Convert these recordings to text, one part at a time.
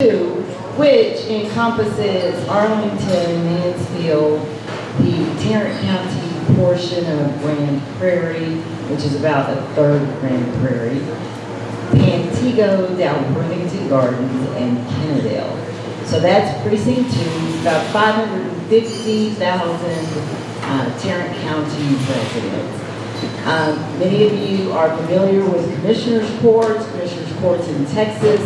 2, which encompasses Arlington, Mansfield, the Tarrant County portion of Grand Prairie, which is about a third of Grand Prairie, Pantego, down Worthington Gardens, and Kennedale. So that's precinct 2, about 550,000 Tarrant County residents. Many of you are familiar with commissioners' courts. Commissioners' courts in Texas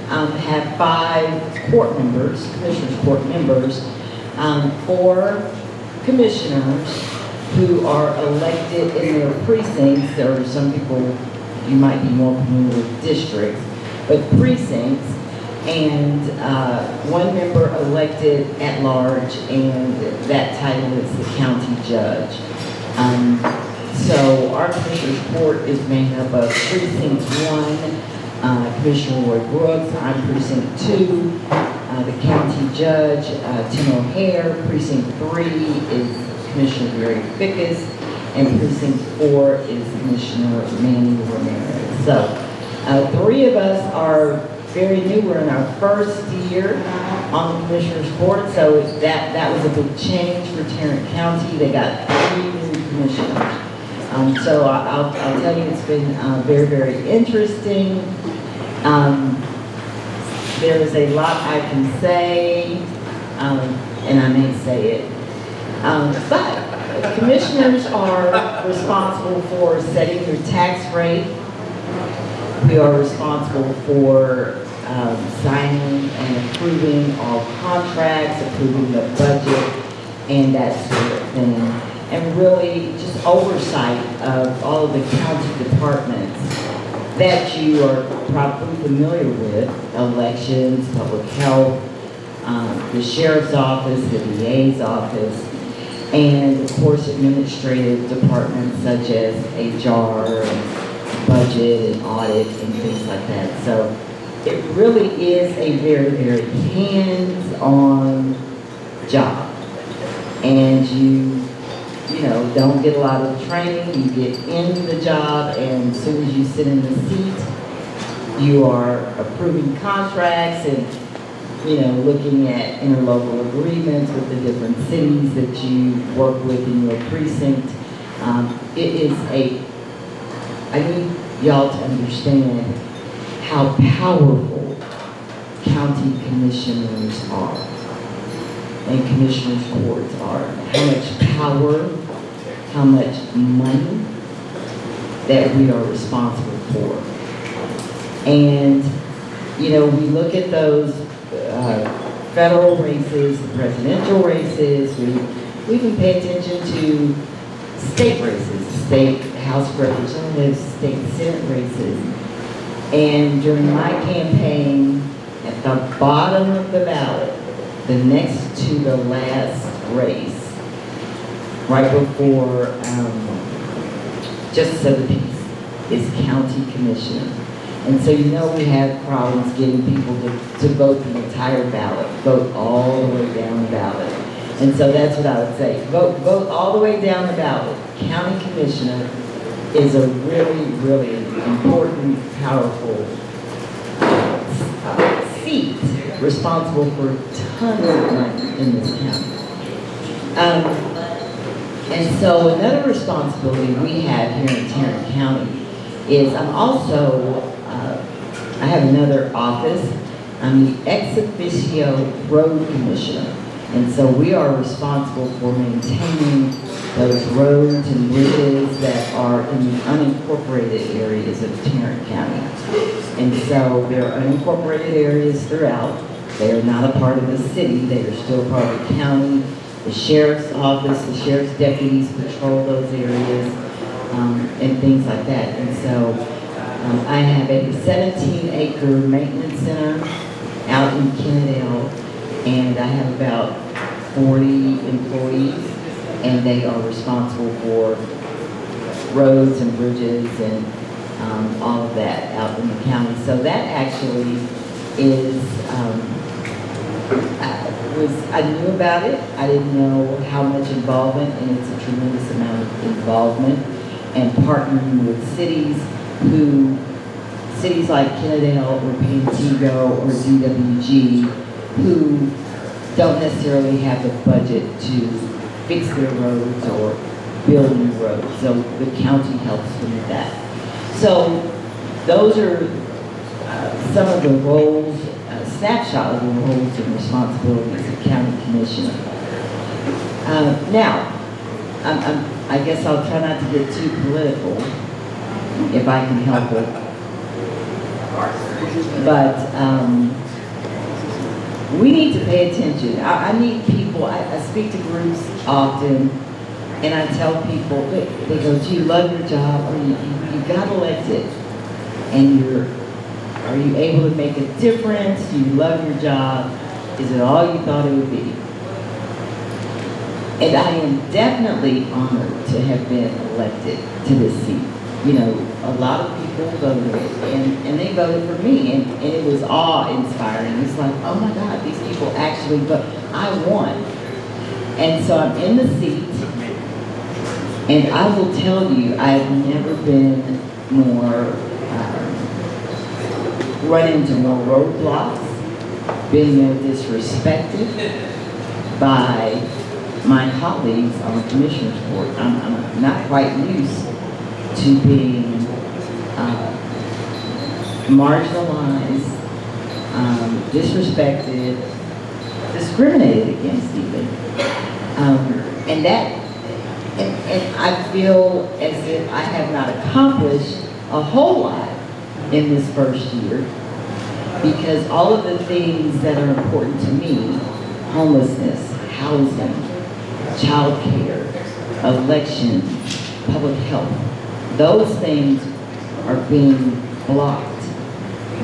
have 5 court members, commissioners' court members, 4 commissioners who are elected in their precincts. There are some people, you might be more familiar with districts, but precincts, and 1 member elected at large, and that title is the county judge. So our commissioner's court is made up of precinct 1, Commissioner Roy Brooks. I'm precinct 2, the county judge, Tim O'Hare. Precinct 3 is Commissioner Gary Fickus, and precinct 4 is Commissioner Manny Ramirez. So 3 of us are very new. We're in our first year on the commissioner's court, so that was a big change for Tarrant County. They got 3 new commissioners. So I'll tell you, it's been very, very interesting. There is a lot I can say, and I may say it. But commissioners are responsible for setting your tax rate. We are responsible for signing and approving all contracts, approving the budget, and that sort of thing. And really just oversight of all of the county departments that you are probably familiar with: elections, public health, the sheriff's office, the DA's office, and of course administrative departments such as HR, and budget, and audit, and things like that. So it really is a very, very hands-on job, and you don't get a lot of training. You get into the job, and as soon as you sit in the seat, you are approving contracts and, looking at interlocal agreements with the different cities that you work with in your precinct. I need y'all to understand how powerful county commissioners are and commissioners' courts are. How much power, how much money that we are responsible for. And, we look at those federal races, the presidential races, we even pay attention to state races, state House of Representatives, state Senate races. And during my campaign, at the bottom of the ballot, the next to the last race, right before Justice of the Peace, is county commissioner. And so we have problems getting people to vote the entire ballot, vote all the way down the ballot. And so that's what I would say. Vote all the way down the ballot. County commissioner is a really, really important, powerful seat, responsible for tons of money in this county. And so another responsibility we have here in Tarrant County is I have another office. I'm the ex officio road commissioner. And so we are responsible for maintaining those roads and bridges that are in the unincorporated areas of Tarrant County. And so there are unincorporated areas throughout. They are not a part of the city. They are still part of the county. The sheriff's office, the sheriff's deputies patrol those areas, and things like that. And so I have a 17-acre maintenance center out in Kennedale, and I have about 40 employees, and they are responsible for roads and bridges and all of that out in the county. So that actually is, I knew about it. I didn't know how much involvement, and it's a tremendous amount of involvement, and partnering with cities who cities like Kennedale or Pantego or DWG who don't necessarily have the budget to fix their roads or build new roads. So the county helps them with that. So those are some of the roles, snapshot of the roles and responsibilities of county commissioner. Now, I guess I'll try not to get too political, if I can help it. But we need to pay attention. I need people, I speak to groups often, and I tell people, they go, do you love your job? Or you got elected, and are you able to make a difference? Do you love your job? Is it all you thought it would be? And I am definitely honored to have been elected to this seat. You know, a lot of people voted, and they voted for me, and it was awe-inspiring. It's like, oh my God, these people actually vote. I won. And so I'm in the seat, and I will tell you, I've never been more, run into more roadblocks, been more disrespected by my colleagues on the Commissioner's Court. I'm not quite used to being marginalized, disrespected, discriminated against even. And I feel as if I have not accomplished a whole lot in this first year, because all of the things that are important to me, homelessness, housing, child care, elections, public health, those things are being blocked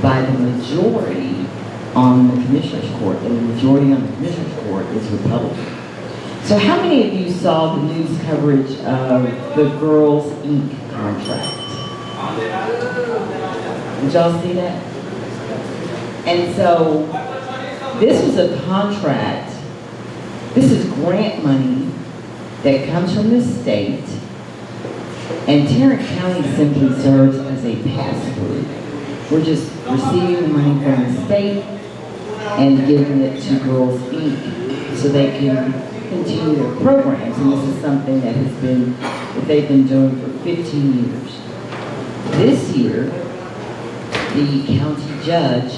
by the majority on the Commissioner's Court, and the majority on the Commissioner's Court is Republican. So how many of you saw the news coverage of the Girls Inc. contract? Did y'all see that? And so this was a contract, this is grant money that comes from the state, and Tarrant County simply serves as a pass-through. We're just receiving the money from the state and giving it to Girls Inc. so they can continue their programs. And this is something that they've been doing for 15 years. This year, the county judge,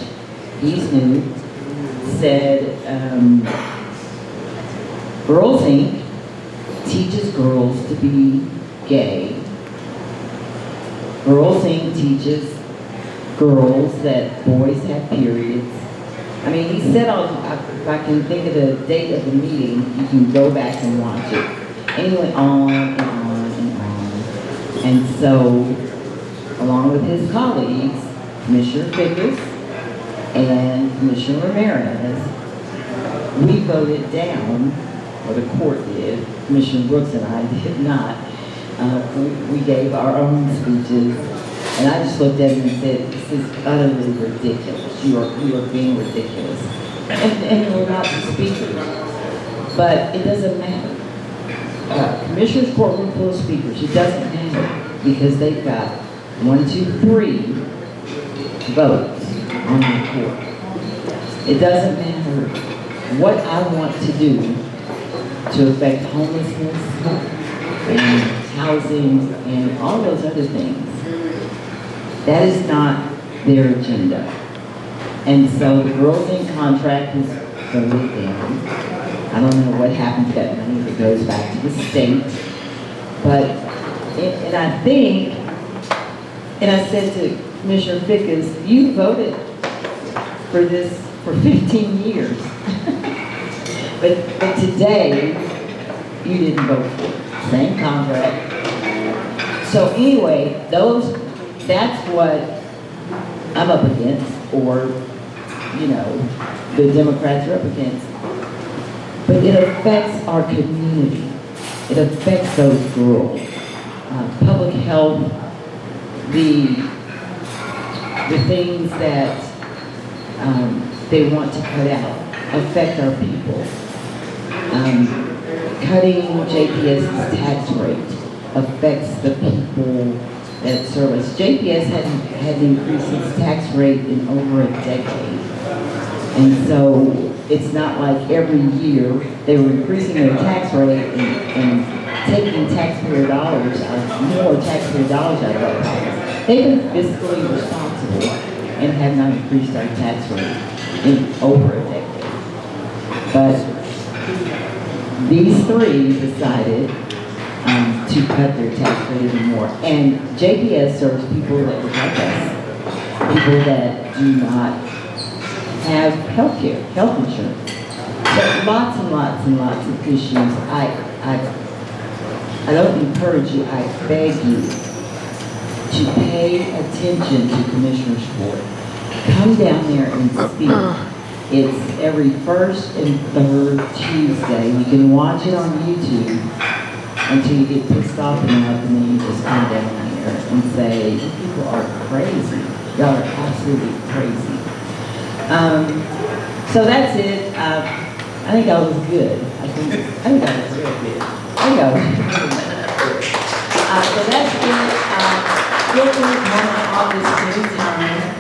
he's new, said, Girls Inc. teaches girls to be gay. Girls Inc. teaches girls that boys have periods. I mean, he said, if I can think of the date of the meeting, you can go back and watch it. And he went on and on and on. And so, along with his colleagues, Commissioner Fickers and Commissioner Ramirez, we voted down, or the court did, Commissioner Brooks and I did not. We gave our own speeches, and I just looked at him and said, this is utterly ridiculous. You are being ridiculous. And we're not the speakers. But it doesn't matter. Commissioner's courtroom full of speakers, it doesn't matter, because they've got 1, 2, 3 votes on the court. It doesn't matter what I want to do to affect homelessness and housing and all those other things. That is not their agenda. And so the Girls Inc. contract is voted down. I don't know what happened to that money if it goes back to the state. But, and I think, and I said to Commissioner Fickers, you voted for this for 15 years. but today, you didn't vote for it. Same contract. So anyway, that's what I'm up against, or, you know, the Democrats are up against. But it affects our community. It affects those girls. Public health, the things that they want to cut out affect our people. Cutting JPS's tax rate affects the people that service. JPS hadn't increased its tax rate in over a decade. And so it's not like every year they were increasing their tax rate and taking taxpayer dollars more taxpayer dollars out of our pockets. They've been fiscally responsible and have not increased our tax rate in over a decade. But these three decided to cut their tax rate even more. And JPS serves people that look like us, people that do not have health care, health insurance. But lots and lots and lots of issues. I don't encourage you, I beg you to pay attention to Commissioner's Court. Come down there and speak. It's every first and third Tuesday. You can watch it on YouTube until you get pissed off enough, and then you just come down here and say, "You people are crazy. Y'all are absolutely crazy." So that's it. I think I was good. I think I was real good. I think I was really good. So that's it. Feel free to come to my office anytime.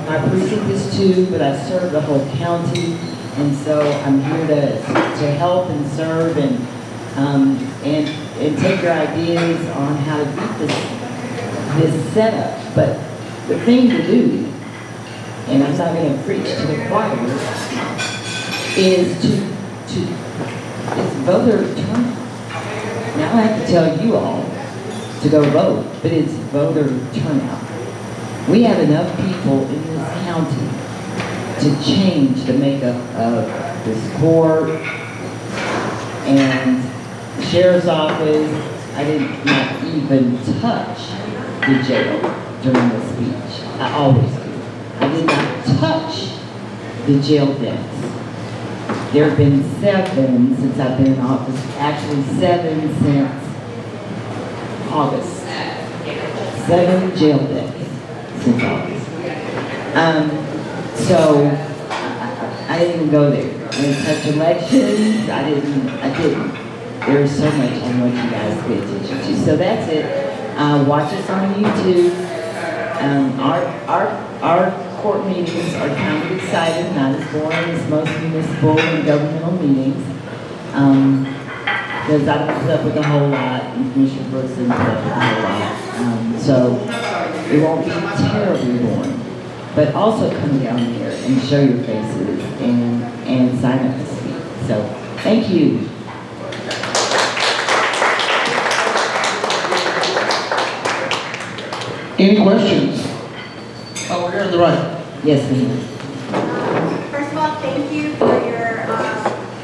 My precinct is 2, but I serve the whole county, and so I'm here to help and serve and take your ideas on how to beat this setup. But the thing to do, and I'm not going to preach to the choir, is voter turnout. Now I have to tell you all to go vote, but it's voter turnout. We have enough people in this county to change the makeup of this court and the sheriff's office. I did not even touch the jail during the speech. I always do. I did not touch the jail deaths. There have been 7 since I've been in office, actually 7 since August. 7 jail deaths since August. So I didn't even go there. I didn't touch elections. I didn't. There's so much on what you guys pay attention to. So that's it. Watch us on YouTube. Our court meetings are kind of exciting, not as boring as most municipal and governmental meetings. Because I don't put up with a whole lot, and Commissioner Brooks didn't put up with a whole lot. So it won't be terribly boring. But also come down there and show your faces and sign up to speak. So thank you. Any questions? Oh, we're here on the right. Yes, ma'am. First of all, thank you for your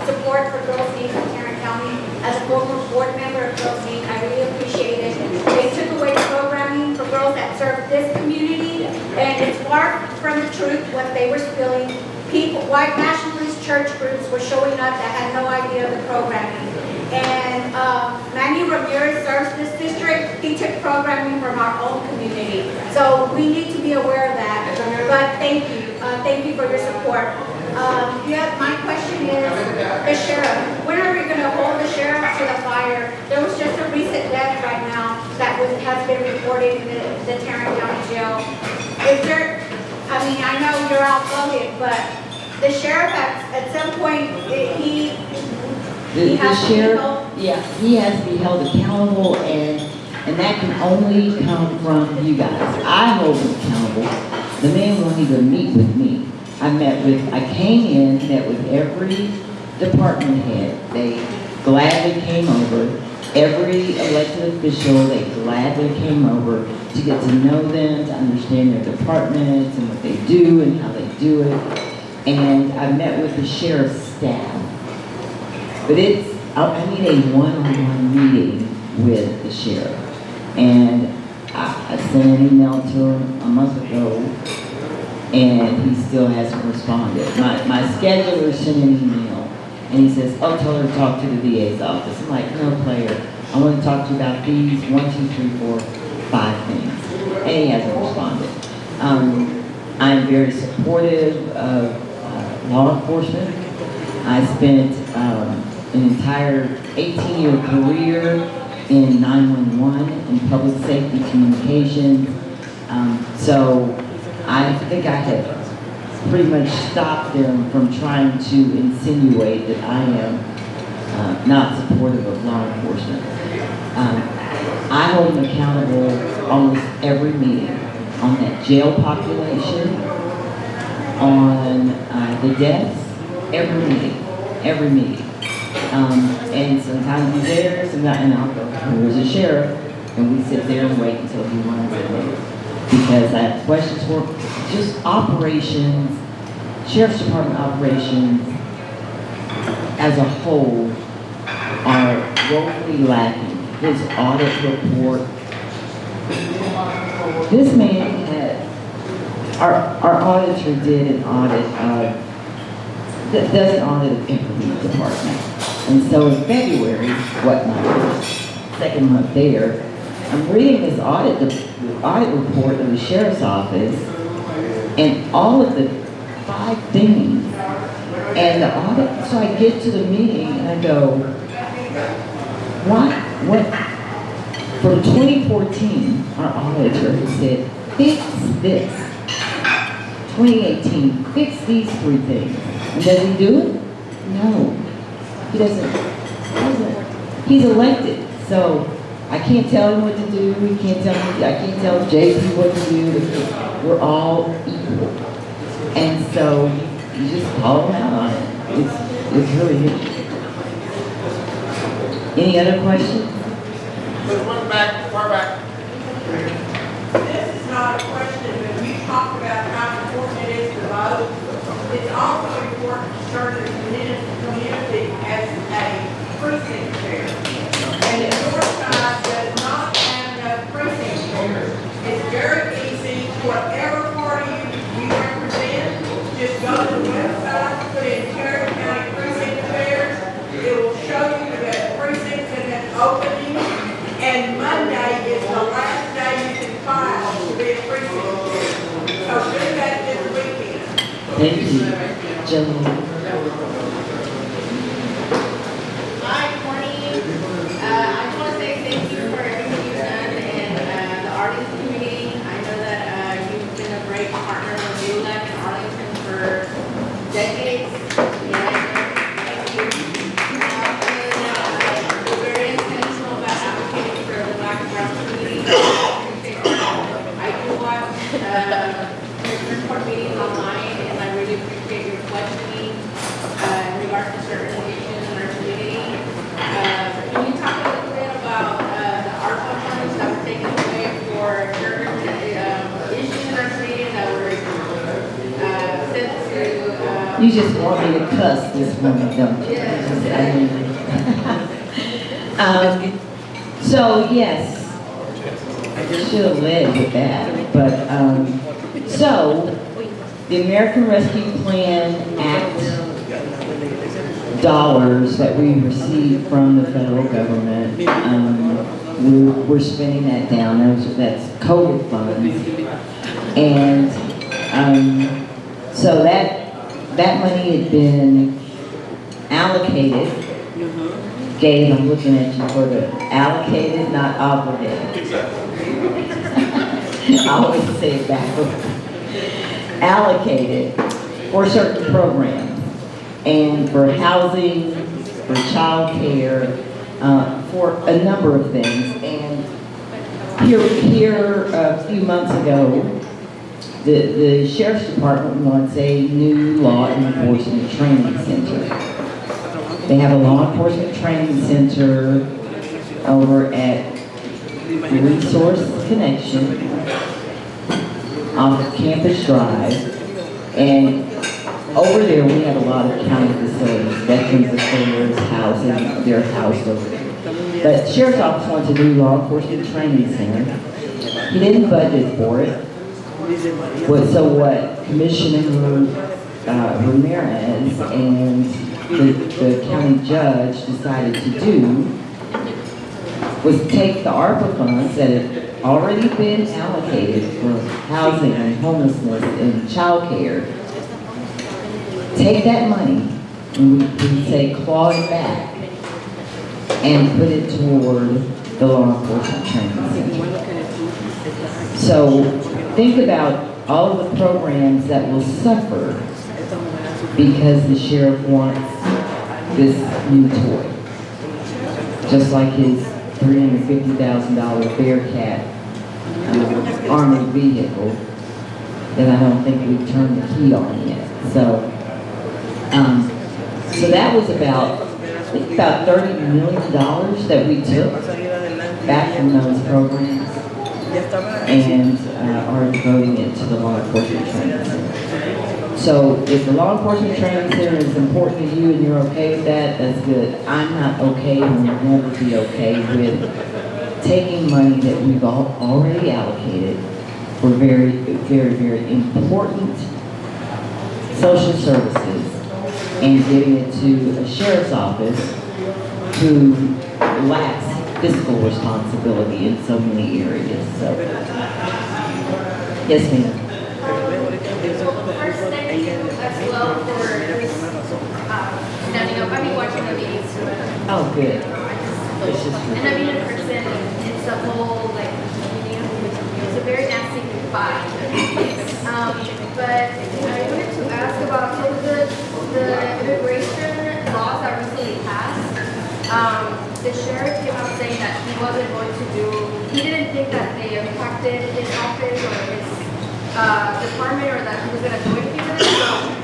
support for Girls Inc. in Tarrant County. As a former board member of Girls Inc., I really appreciate it. They took away programming for girls that serve this community, and it's far from the truth what they were spilling. People, white nationalist church groups were showing up that had no idea of the programming. And Manny Ramirez serves this district. He took programming from our own community. So we need to be aware of that. But thank you. Thank you for your support. My question is, the sheriff. When are we going to hold the sheriff to the fire? There was just a recent death right now that has been reported in the Tarrant County Jail. Is there, I know you're outvoted, but the sheriff at some point, The sheriff, yeah, he has to be held accountable, and that can only come from you guys. I hold him accountable. The man won't even meet with me. I came in, met with every department head. They gladly came over. Every elected official, they gladly came over to get to know them, to understand their departments and what they do and how they do it. And I met with the sheriff's staff. But I need a one-on-one meeting with the sheriff. And I sent an email to him a month ago, and he still hasn't responded. My scheduler sent an email, and he says, "Oh, tell her to talk to the VA's office." I'm like, "No, player. I want to talk to you about these 1, 2, 3, 4, 5 things." And he hasn't responded. I'm very supportive of law enforcement. I spent an entire 18-year career in 911 and public safety communications. So I think I have pretty much stopped them from trying to insinuate that I am not supportive of law enforcement. I hold them accountable almost every meeting on that jail population, on the deaths, every meeting. And sometimes he's there, sometimes, and I'll go, there's a sheriff, and we sit there and wait until he runs away. Because I have questions for just operations, Sheriff's Department operations as a whole are woefully lacking. His audit report, this man had, our auditor did an audit of, that does an audit of every department. And so in February, what month, second month there, I'm reading this audit, the audit report of the sheriff's office, and all of the 5 things, and the audit, so I get to the meeting and I go, what, from 2014, our auditor said, fix this. 2018, fix these 3 things. And does he do it? No. He doesn't. He's elected, so I can't tell him what to do. I can't tell JP what to do. We're all equal. And so you just call him out on it. It's really good. Any other questions? There's one back, far back. This is not a question, but you talked about how important it is to vote. It's also important to serve the community as a precinct chair. And if your side does not have enough precinct chairs, it's very easy, whatever party you represent, just go to the website, put in Cherokee County precinct chairs. It will show you that precincts have been opening, and Monday is the last day you can file to be a precinct chair. So do that this weekend. Thank you, Jillian. Hi, good morning. I just want to say thank you for everything you've done in the Arlington community. I know that you've been a great partner with LULAC in Arlington for decades. Thank you. You're very intentional about advocating for the Black and Brown community. I do watch your court meetings online, and I really appreciate your questioning in regards to certain issues in our community. Can you talk a little bit about the ARPA funds that were taken away for certain issues in our community that were sent to? You just want me to cuss this morning, don't you? So yes, I should have led with that, but so the American Rescue Plan Act dollars that we receive from the federal government, we're spending that down. That's COVID funds, and so that money had been allocated. Gabe, I'm looking at you for the allocated, not obligated. I always say it backwards. Allocated for certain programs. And for housing, for childcare, for a number of things. And here a few months ago, the Sheriff's Department wants a new law enforcement training center. They have a law enforcement training center over at Resource Connection off of Campus Drive. And over there, we have a lot of county facilities, Veterans Affairs, housing, they're housed over there. But the Sheriff's Office wants a new law enforcement training center. He didn't budget for it. So what Commissioner Ramirez and the county judge decided to do was take the ARPA funds that had already been allocated for housing and homelessness and child care, take that money, and we say claw it back, and put it toward the law enforcement training center. So think about all of the programs that will suffer because the sheriff wants this new toy. Just like his $350,000 Bearcat armored vehicle that I don't think we've turned the key on yet. So that was about $30 million that we took back from those programs and are devoting it to the law enforcement training center. So if the law enforcement training center is important to you and you're okay with that, that's good. I'm not okay and will never be okay with taking money that we've already allocated for very, very, very important social services and giving it to a sheriff's office who lacks fiscal responsibility in so many areas. So, yes, ma'am. First, thank you as well for standing up. I've been watching the meetings too. Oh, good. And I've been in person. It's a whole it's a very nasty fight. But I wanted to ask about some of the immigration laws that recently passed. The sheriff came out saying that he wasn't going to he didn't think that they impacted his office or his department or that he was going to do anything with it.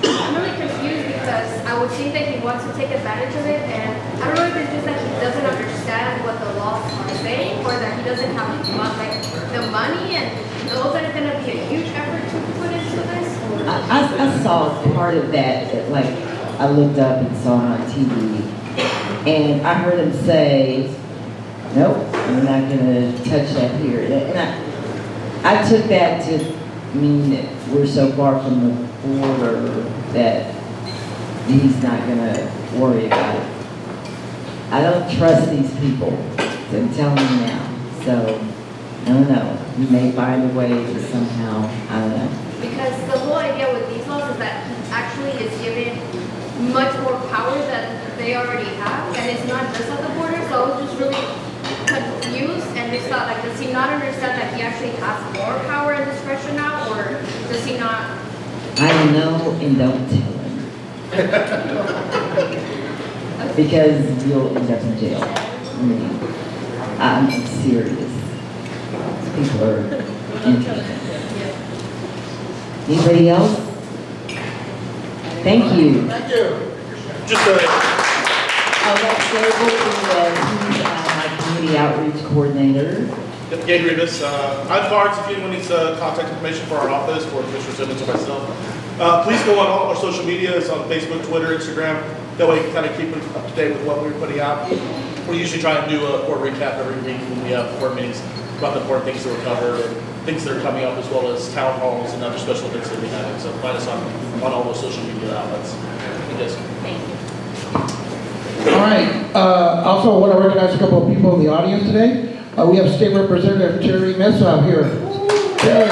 So I'm really confused because I would think that he wants to take advantage of it, and I don't know if it's just that he doesn't understand what the laws are saying or that he doesn't have the money, and those are going to be a huge effort to put into this. I saw part of that, like, I looked up and saw on TV, and I heard him say, nope, I'm not going to touch that here. And I took that to mean that we're so far from the border that he's not going to worry about it. I don't trust these people, I'm telling you now. So, I don't know. He may find a way to somehow, I don't know. Because the whole idea with these laws is that he actually is given much more power than they already have, and it's not just at the border. So I was just really confused and just thought, like, does he not understand that he actually has more power and discretion now, or does he not? I don't know, and don't tell him. Because you'll end up in jail. I mean, I'm serious. People are interesting. Anybody else? Thank you. Thank you. Just Oh, that's Gable, he's my community outreach coordinator. Gabe Rivas. I have cards if anyone needs contact information for our office, for Commissioner Simmons or myself. Please go on all our social medias on Facebook, Twitter, Instagram. That way you can kind of keep up to date with what we're putting out. We usually try and do a court recap every week when we have court meetings about the important things that were covered and things that are coming up, as well as town halls and other special events that we have. So find us on all those social media outlets. Yes. Thank you. All right. Also, I want to recognize a couple of people in the audience today. We have State Representative Terry Mesa here. Terry.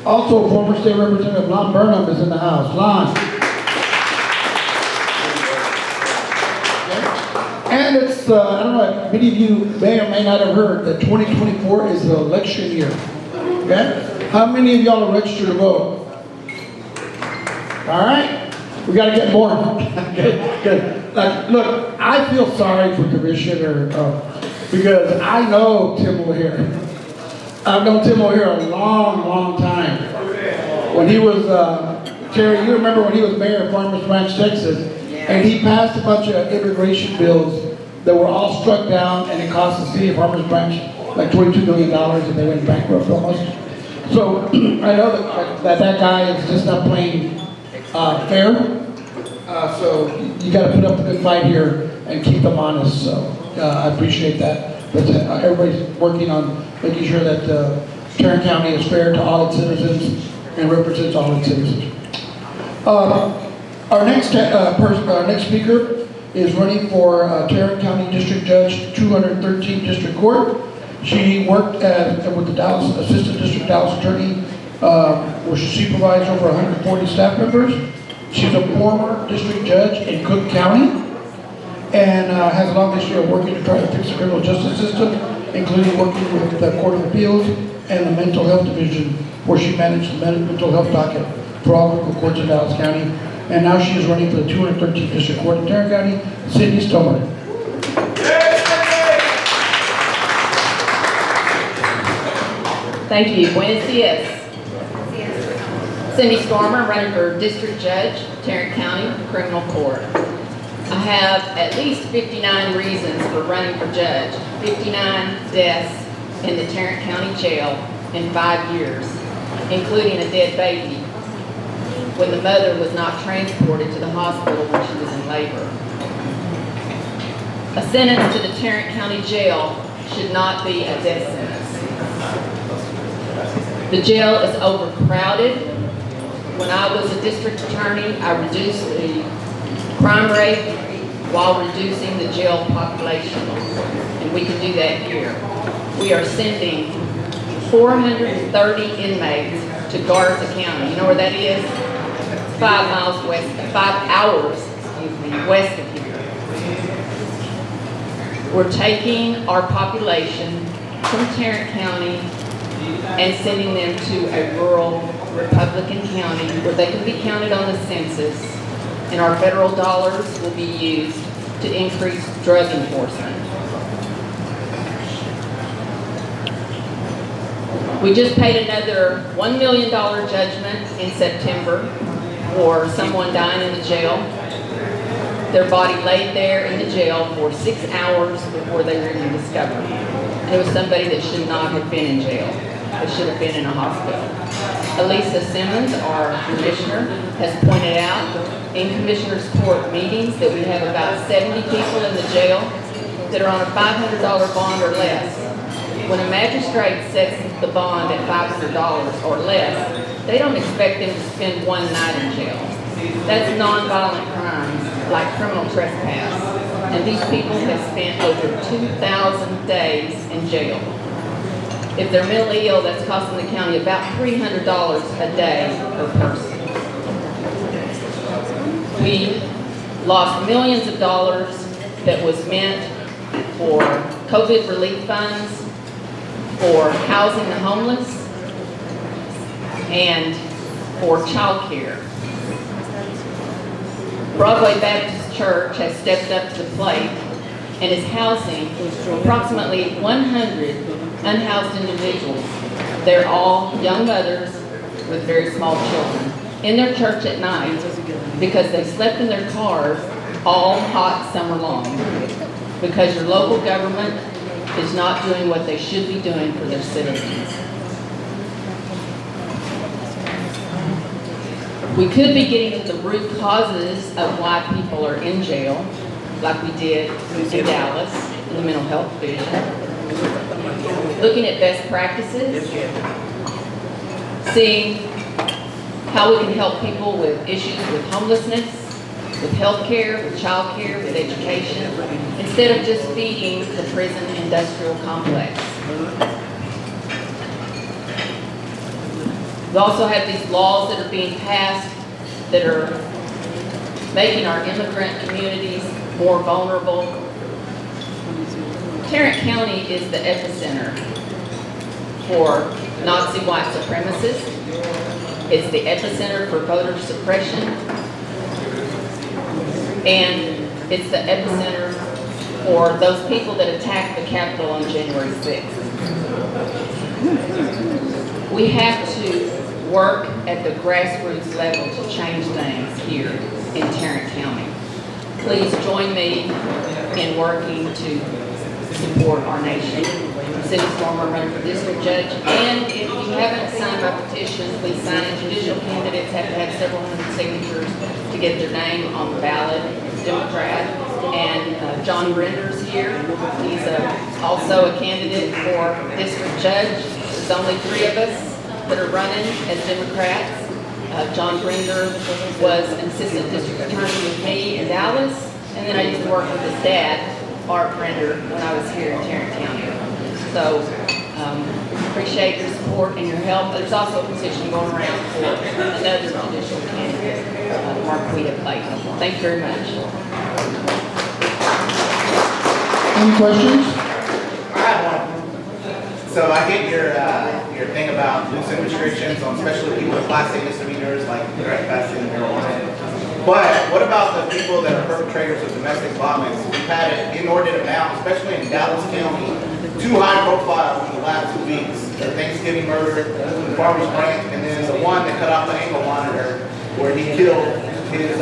Also, former State Representative Lon Burnham is in the house. Lon. And it's, I don't know, many of you may or may not have heard that 2024 is the election year. Okay? How many of y'all are registered to vote? All right? We got to get more. Good. Like, look, I feel sorry for Commissioner because I know Tim O'Hare. I've known Tim O'Hare a long, long time. When he was, Terry, you remember when he was mayor of Farmers Branch, Texas, and he passed a bunch of immigration bills that were all struck down, and it cost the city of Farmers Branch like $22 million, and they went bankrupt almost. So I know that guy is just not playing fair. So you got to put up a good fight here and keep them honest. So I appreciate that. But everybody's working on making sure that Tarrant County is fair to all its citizens and represents all its citizens. Our next speaker is running for Tarrant County District Judge, 213th District Court. She worked with the Dallas Assistant District Dallas Attorney, where she supervised over 140 staff members. She's a former district judge in Cook County. and has a long history of working to try to fix the criminal justice system, including working with the Court of Appeals and the Mental Health Division, where she managed the mental health docket for all local courts in Dallas County. And now she is running for the 213th District Court in Tarrant County. Cindy Stomer. Thank you. Buenos dias. Cindy Stormer, running for District Judge, Tarrant County Criminal Court. I have at least 59 reasons for running for judge, 59 deaths in the Tarrant County Jail in 5 years, including a dead baby when the mother was not transported to the hospital when she was in labor. A sentence to the Tarrant County Jail should not be a death sentence. The jail is overcrowded. When I was a district attorney, I reduced the crime rate while reducing the jail population, and we can do that here. We are sending 430 inmates to Garza County. You know where that is? 5 hours west of here. We're taking our population from Tarrant County and sending them to a rural Republican county where they can be counted on the census, and our federal dollars will be used to increase drug enforcement. We just paid another $1 million judgment in September for someone dying in the jail. Their body laid there in the jail for 6 hours before they were even discovered. And it was somebody that should not have been in jail. They should have been in a hospital. Elisa Simmons, our commissioner, has pointed out in commissioners' court meetings that we have about 70 people in the jail that are on a $500 bond or less. When a magistrate sets the bond at $500 or less, they don't expect them to spend one night in jail. That's nonviolent crimes like criminal trespass. And these people have spent over 2,000 days in jail. If they're mentally ill, that's costing the county about $300 a day per person. We lost millions of dollars that was meant for COVID relief funds, for housing the homeless, and for child care. Broadway Baptist Church has stepped up to the plate and is housing approximately 100 unhoused individuals. They're all young mothers with very small children in their church at night because they slept in their cars all hot summer long, because your local government is not doing what they should be doing for their citizens. We could be getting to the root causes of why people are in jail, like we did in Dallas, in the mental health division. Looking at best practices, seeing how we can help people with issues with homelessness, with health care, with child care, with education, instead of just feeding the prison industrial complex. We also have these laws that are being passed that are making our immigrant communities more vulnerable. Tarrant County is the epicenter for Nazi white supremacists. It's the epicenter for voter suppression. And it's the epicenter for those people that attacked the Capitol on January 6th. We have to work at the grassroots level to change things here in Tarrant County. Please join me in working to support our nation. Cindy Stormer, running for district judge. And if you haven't signed my petition, please sign it. Judicial candidates have to have several hundred signatures to get their name on the ballot. Democrat. And John Brender's here. He's also a candidate for district judge. There's only 3 of us that are running as Democrats. John Brender was an assistant district attorney with me in Dallas, and then I used to work with his dad, Art Brender, when I was here in Tarrant County. So appreciate your support and your help. There's also a petition going around for another judicial candidate, Marquita Clayton. Thank you very much. Any questions? I have one. So I get your thing about loosening restrictions on especially people with class A misdemeanors like trespassing and marijuana. But what about the people that are perpetrators of domestic violence? We've had an inordinate amount, especially in Dallas County, 2 high profile in the last 2 weeks. The Thanksgiving murder, the Farmers Branch, and then the one that cut off the ankle monitor where he killed his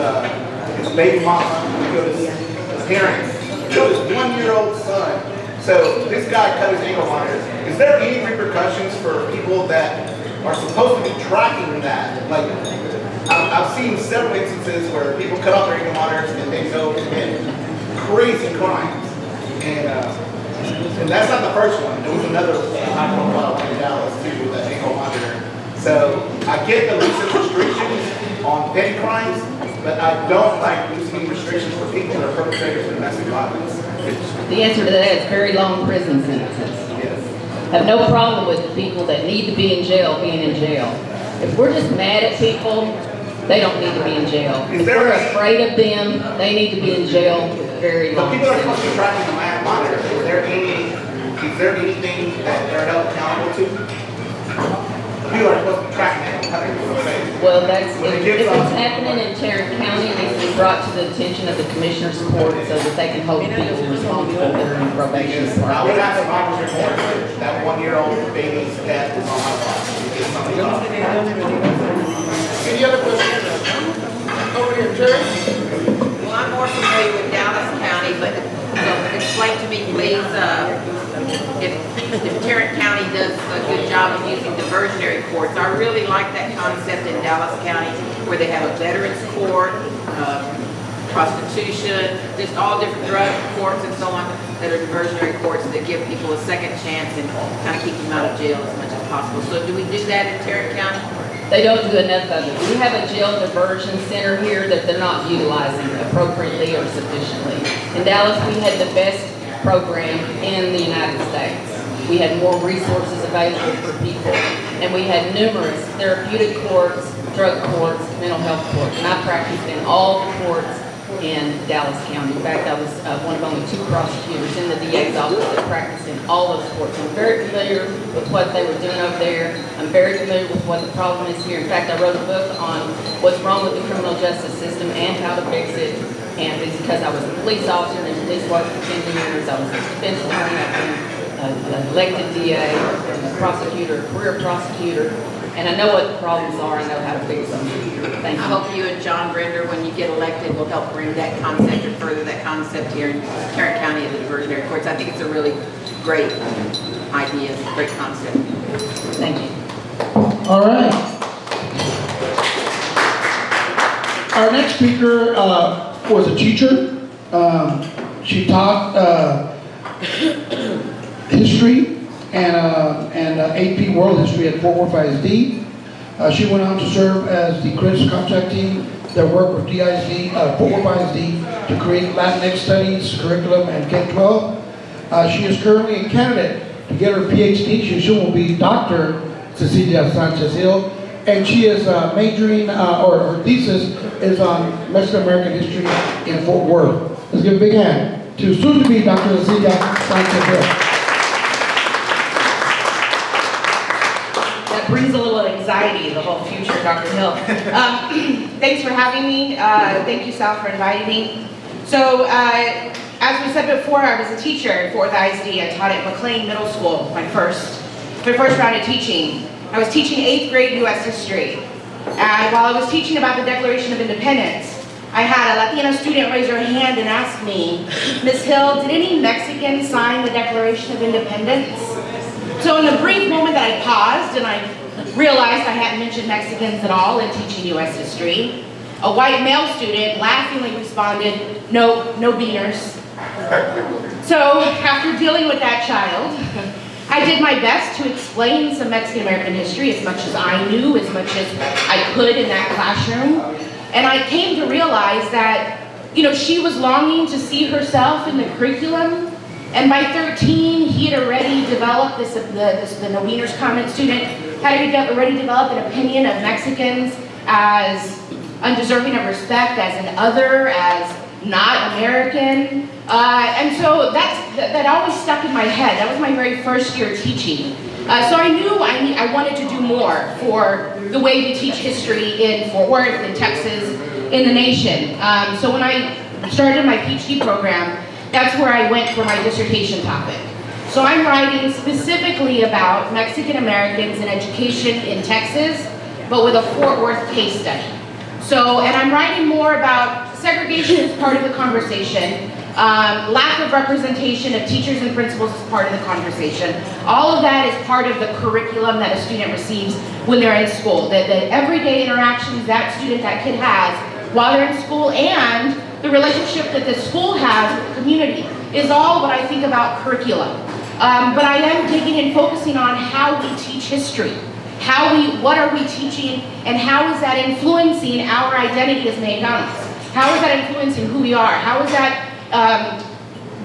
baby mama, he killed his parents, killed his 1-year-old son. So this guy cut his ankle monitor. Is there any repercussions for people that are supposed to be tracking that? Like, I've seen several instances where people cut off their ankle monitors and they go and commit crazy crimes. And that's not the first one. There was another high profile one in Dallas too with that ankle monitor. So I get the loosening restrictions on petty crimes, but I don't like loosening restrictions for people that are perpetrators of domestic violence. The answer to that is very long prison sentences. Yes. Have no problem with the people that need to be in jail being in jail. If we're just mad at people, they don't need to be in jail. If we're afraid of them, they need to be in jail with very But long people are supposed to be sentences. tracking the monitor. Is there anything that they're held accountable to? People are supposed to be tracking that. Well, if it's happening in Tarrant County, it needs to be brought to the attention of the commissioner's court so that they can hold people responsible that are in probation I would department. have survivors report that 1-year-old baby's death was on my watch. Get something up. Any other questions? Over here, Jerry? Well, I'm more familiar with Dallas County, but explain to me, please, if Tarrant County does a good job of using diversionary courts. I really like that concept in Dallas County where they have a veterans court, prostitution, just all different drug courts and so on that are diversionary courts that give people a second chance and kind of keep them out of jail as much as possible. So do we do that in Tarrant County? They don't do enough of it. We have a jail diversion center here that they're not utilizing appropriately or sufficiently. In Dallas, we had the best program in the United States. We had more resources available for people, and we had numerous therapeutic courts, drug courts, mental health courts, and I practiced in all the courts in Dallas County. In fact, I was one of only 2 prosecutors in the DA's office that practiced in all those courts. I'm very familiar with what they were doing over there. I'm very familiar with what the problem is here. In fact, I wrote a book on what's wrong with the criminal justice system and how to fix it. And it's because I was a police officer and a police officer for 10 years. I was a defense attorney. I've been an elected DA, a prosecutor, a career prosecutor, and I know what the problems are. I know how to fix them. Thank you. I hope you and John Brender, when you get elected, will help bring that concept or further that concept here in Tarrant County of the diversionary courts. I think it's a really great idea, great concept. Thank you. All right. Our next speaker was a teacher. She taught history and AP World History at Fort Worth ISD. She went on to serve as the credits contact team that worked with Fort Worth ISD to create Latinx studies curriculum and K-12. She is currently a candidate to get her PhD. She will be Dr. Cecilia Sanchez Hill, and she is majoring, or her thesis is on Mexican American history in Fort Worth. Let's give a big hand to soon-to-be Dr. Cecilia Sanchez Hill. That brings a little anxiety, the whole future, Dr. Hill. Thanks for having me. Thank you, Sal, for inviting me. So, as we said before, I was a teacher at Fort Worth ISD. I taught at McLean Middle School, my first round of teaching. I was teaching 8th grade U.S. history. And while I was teaching about the Declaration of Independence, I had a Latino student raise her hand and ask me, Ms. Hill, did any Mexicans sign the Declaration of Independence? So in the brief moment that I paused and I realized I hadn't mentioned Mexicans at all in teaching U.S. history, a white male student laughingly responded, no beaners. So after dealing with that child, I did my best to explain some Mexican American history as much as I knew, as much as I could in that classroom. And I came to realize that, she was longing to see herself in the curriculum. And by 13, he had already developed the no beaners comment student had already developed an opinion of Mexicans as undeserving of respect, as an other, as not American. And so that always stuck in my head. That was my very first year teaching. So I knew I wanted to do more for the way we teach history in Fort Worth, in Texas, in the nation. So when I started my PhD program, that's where I went for my dissertation topic. So I'm writing specifically about Mexican Americans in education in Texas, but with a Fort Worth case study. So, and I'm writing more about segregation as part of the conversation, lack of representation of teachers and principals as part of the conversation. All of that is part of the curriculum that a student receives when they're in school. The everyday interactions that student, that kid has while they're in school, and the relationship that the school has with the community is all what I think about curriculum. But I am digging and focusing on how we teach history. What are we teaching, and how is that influencing our identity as Mexicanos? How is that influencing who we are? How is that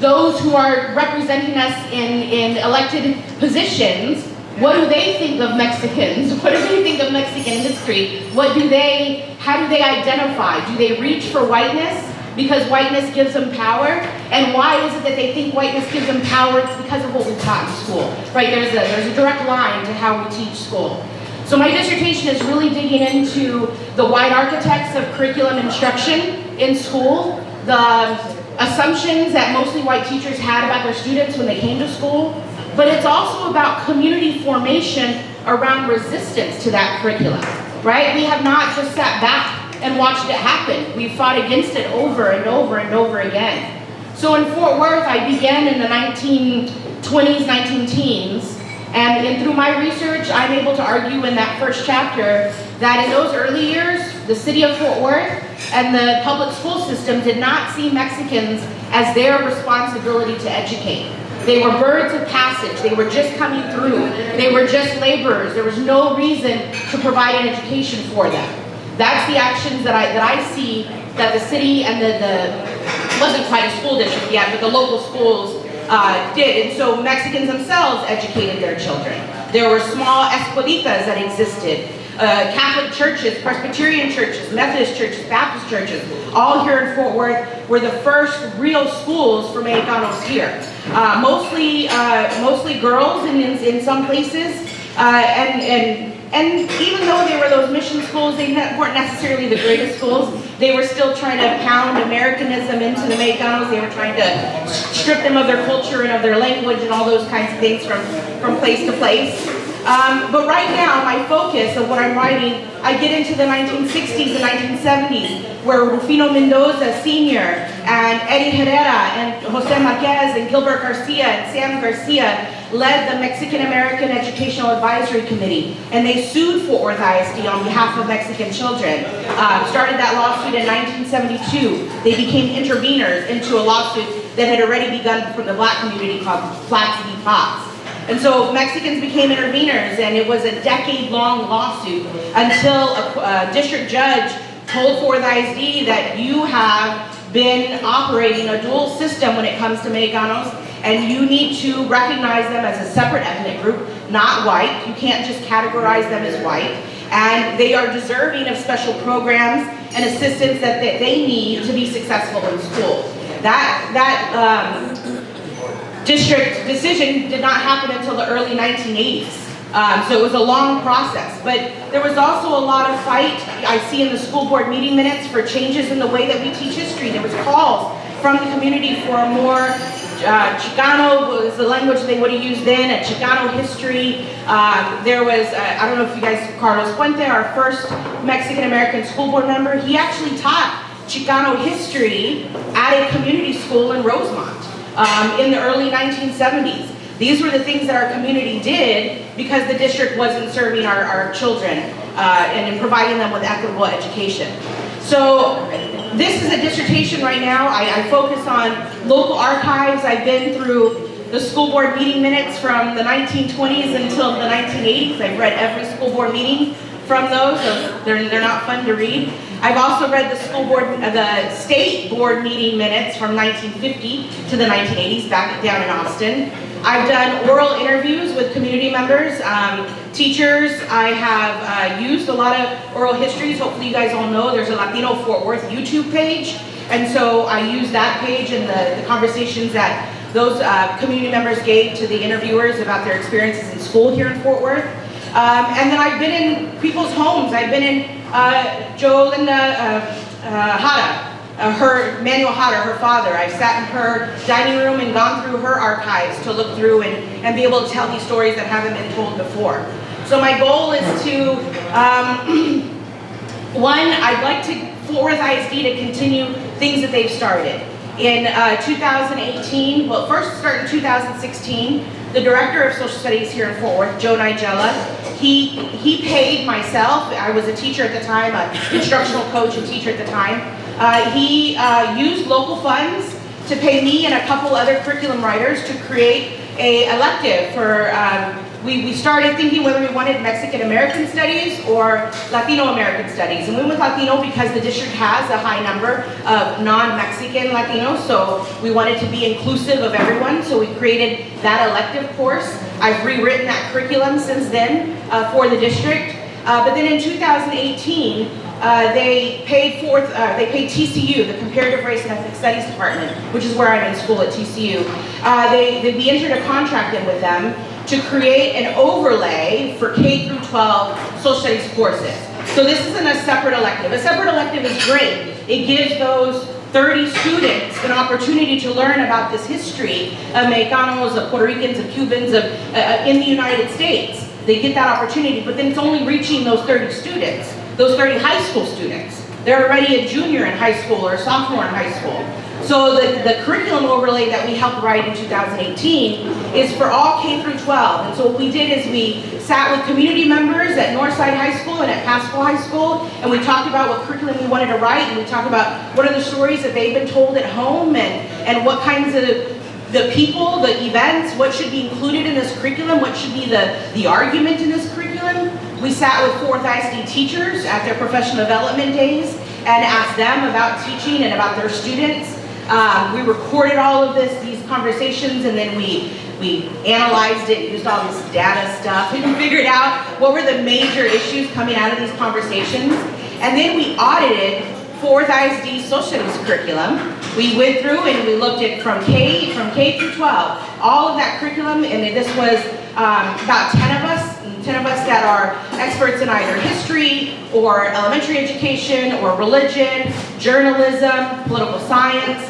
those who are representing us in elected positions, what do they think of Mexicans? What do they think of Mexican history? How do they identify? Do they reach for whiteness because whiteness gives them power? And why is it that they think whiteness gives them power? It's because of what we taught in school, right? There's a direct line to how we teach school. So my dissertation is really digging into the white architects of curriculum instruction in school, the assumptions that mostly white teachers had about their students when they came to school, but it's also about community formation around resistance to that curriculum, right? We have not just sat back and watched it happen. We've fought against it over and over and over again. So in Fort Worth, I began in the 1920s, 19-teens, and through my research, I'm able to argue in that first chapter that in those early years, the city of Fort Worth and the public school system did not see Mexicans as their responsibility to educate. They were birds of passage. They were just coming through. They were just laborers. There was no reason to provide an education for them. That's the actions that I see that the city and the wasn't quite a school district yet, but the local schools did. And so Mexicans themselves educated their children. There were small escuelitas that existed. Catholic churches, Presbyterian churches, Methodist churches, Baptist churches, all here in Fort Worth were the first real schools for Mexicanos here. Mostly girls in some places, and even though they were those mission schools, they weren't necessarily the greatest schools. They were still trying to pound Americanism into the Mexicanos. They were trying to strip them of their culture and of their language and all those kinds of things from place to place. But right now, my focus of what I'm writing, I get into the 1960s and 1970s, where Rufino Mendoza Sr. and Eddie Herrera and Jose Marquez and Gilbert Garcia and Sam Garcia led the Mexican American Educational Advisory Committee, and they sued Fort Worth ISD on behalf of Mexican children. Started that lawsuit in 1972. They became interveners into a lawsuit that had already begun from the black community called Flats v. Potts. And so Mexicans became interveners, and it was a decade-long lawsuit until a district judge told Fort Worth ISD that you have been operating a dual system when it comes to Mexicanos, and you need to recognize them as a separate ethnic group, not white. You can't just categorize them as white. And they are deserving of special programs and assistance that they need to be successful in school. That district decision did not happen until the early 1980s. So it was a long process, but there was also a lot of fight I see in the school board meeting minutes for changes in the way that we teach history. There was calls from the community for a more Chicano was the language they would have used then, a Chicano history. There was, I don't know if you guys, Carlos Puente, our first Mexican-American school board member, he actually taught Chicano history at a community school in Rosemont in the early 1970s. These were the things that our community did because the district wasn't serving our children and in providing them with equitable education. So this is a dissertation right now. I focus on local archives. I've been through the school board meeting minutes from the 1920s until the 1980s. I've read every school board meeting from those, so they're not fun to read. I've also read the state board meeting minutes from 1950 to the 1980s, back down in Austin. I've done oral interviews with community members, Teachers, I have used a lot of oral histories. Hopefully you guys all know there's a Latino Fort Worth YouTube page. And so I use that page and the conversations that those community members gave to the interviewers about their experiences in school here in Fort Worth. And then I've been in people's homes. I've been in Joe Linda Hada, Manuel Hada, her father. I've sat in her dining room and gone through her archives to look through and be able to tell these stories that haven't been told before. So my goal is to, one, I'd like Fort Worth ISD to continue things that they've started. In 2018, well, first start in 2016, the director of social studies here in Fort Worth, Joe Nigella, he paid myself, I was a teacher at the time, an instructional coach and teacher at the time. He used local funds to pay me and a couple other curriculum writers to create a elective for, we started thinking whether we wanted Mexican American studies or Latino American studies. And we went with Latino because the district has a high number of non-Mexican Latinos, so we wanted to be inclusive of everyone, so we created that elective course. I've rewritten that curriculum since then for the district. But then in 2018, they paid TCU, the Comparative Race and Ethnic Studies Department, which is where I'm in school at TCU. We entered a contract in with them to create an overlay for K through 12 social studies courses. So this isn't a separate elective. A separate elective is great. It gives those 30 students an opportunity to learn about this history of Mexicanos, of Puerto Ricans, of Cubans in the United States. They get that opportunity, but then it's only reaching those 30 students, those 30 high school students. They're already a junior in high school or a sophomore in high school. So the curriculum overlay that we helped write in 2018 is for all K through 12. And so what we did is we sat with community members at Northside High School and at Pascal High School, and we talked about what curriculum we wanted to write, and we talked about what are the stories that they've been told at home, and what kinds of the people, the events, what should be included in this curriculum, what should be the argument in this curriculum. We sat with Fort Worth ISD teachers at their professional development days and asked them about teaching and about their students. We recorded all of these conversations, and then we analyzed it, used all this data stuff, and figured out what were the major issues coming out of these conversations. And then we audited Fort Worth ISD social studies curriculum. We went through and we looked at from K through 12, all of that curriculum, and this was about 10 of us that are experts in either history or elementary education or religion, journalism, political science.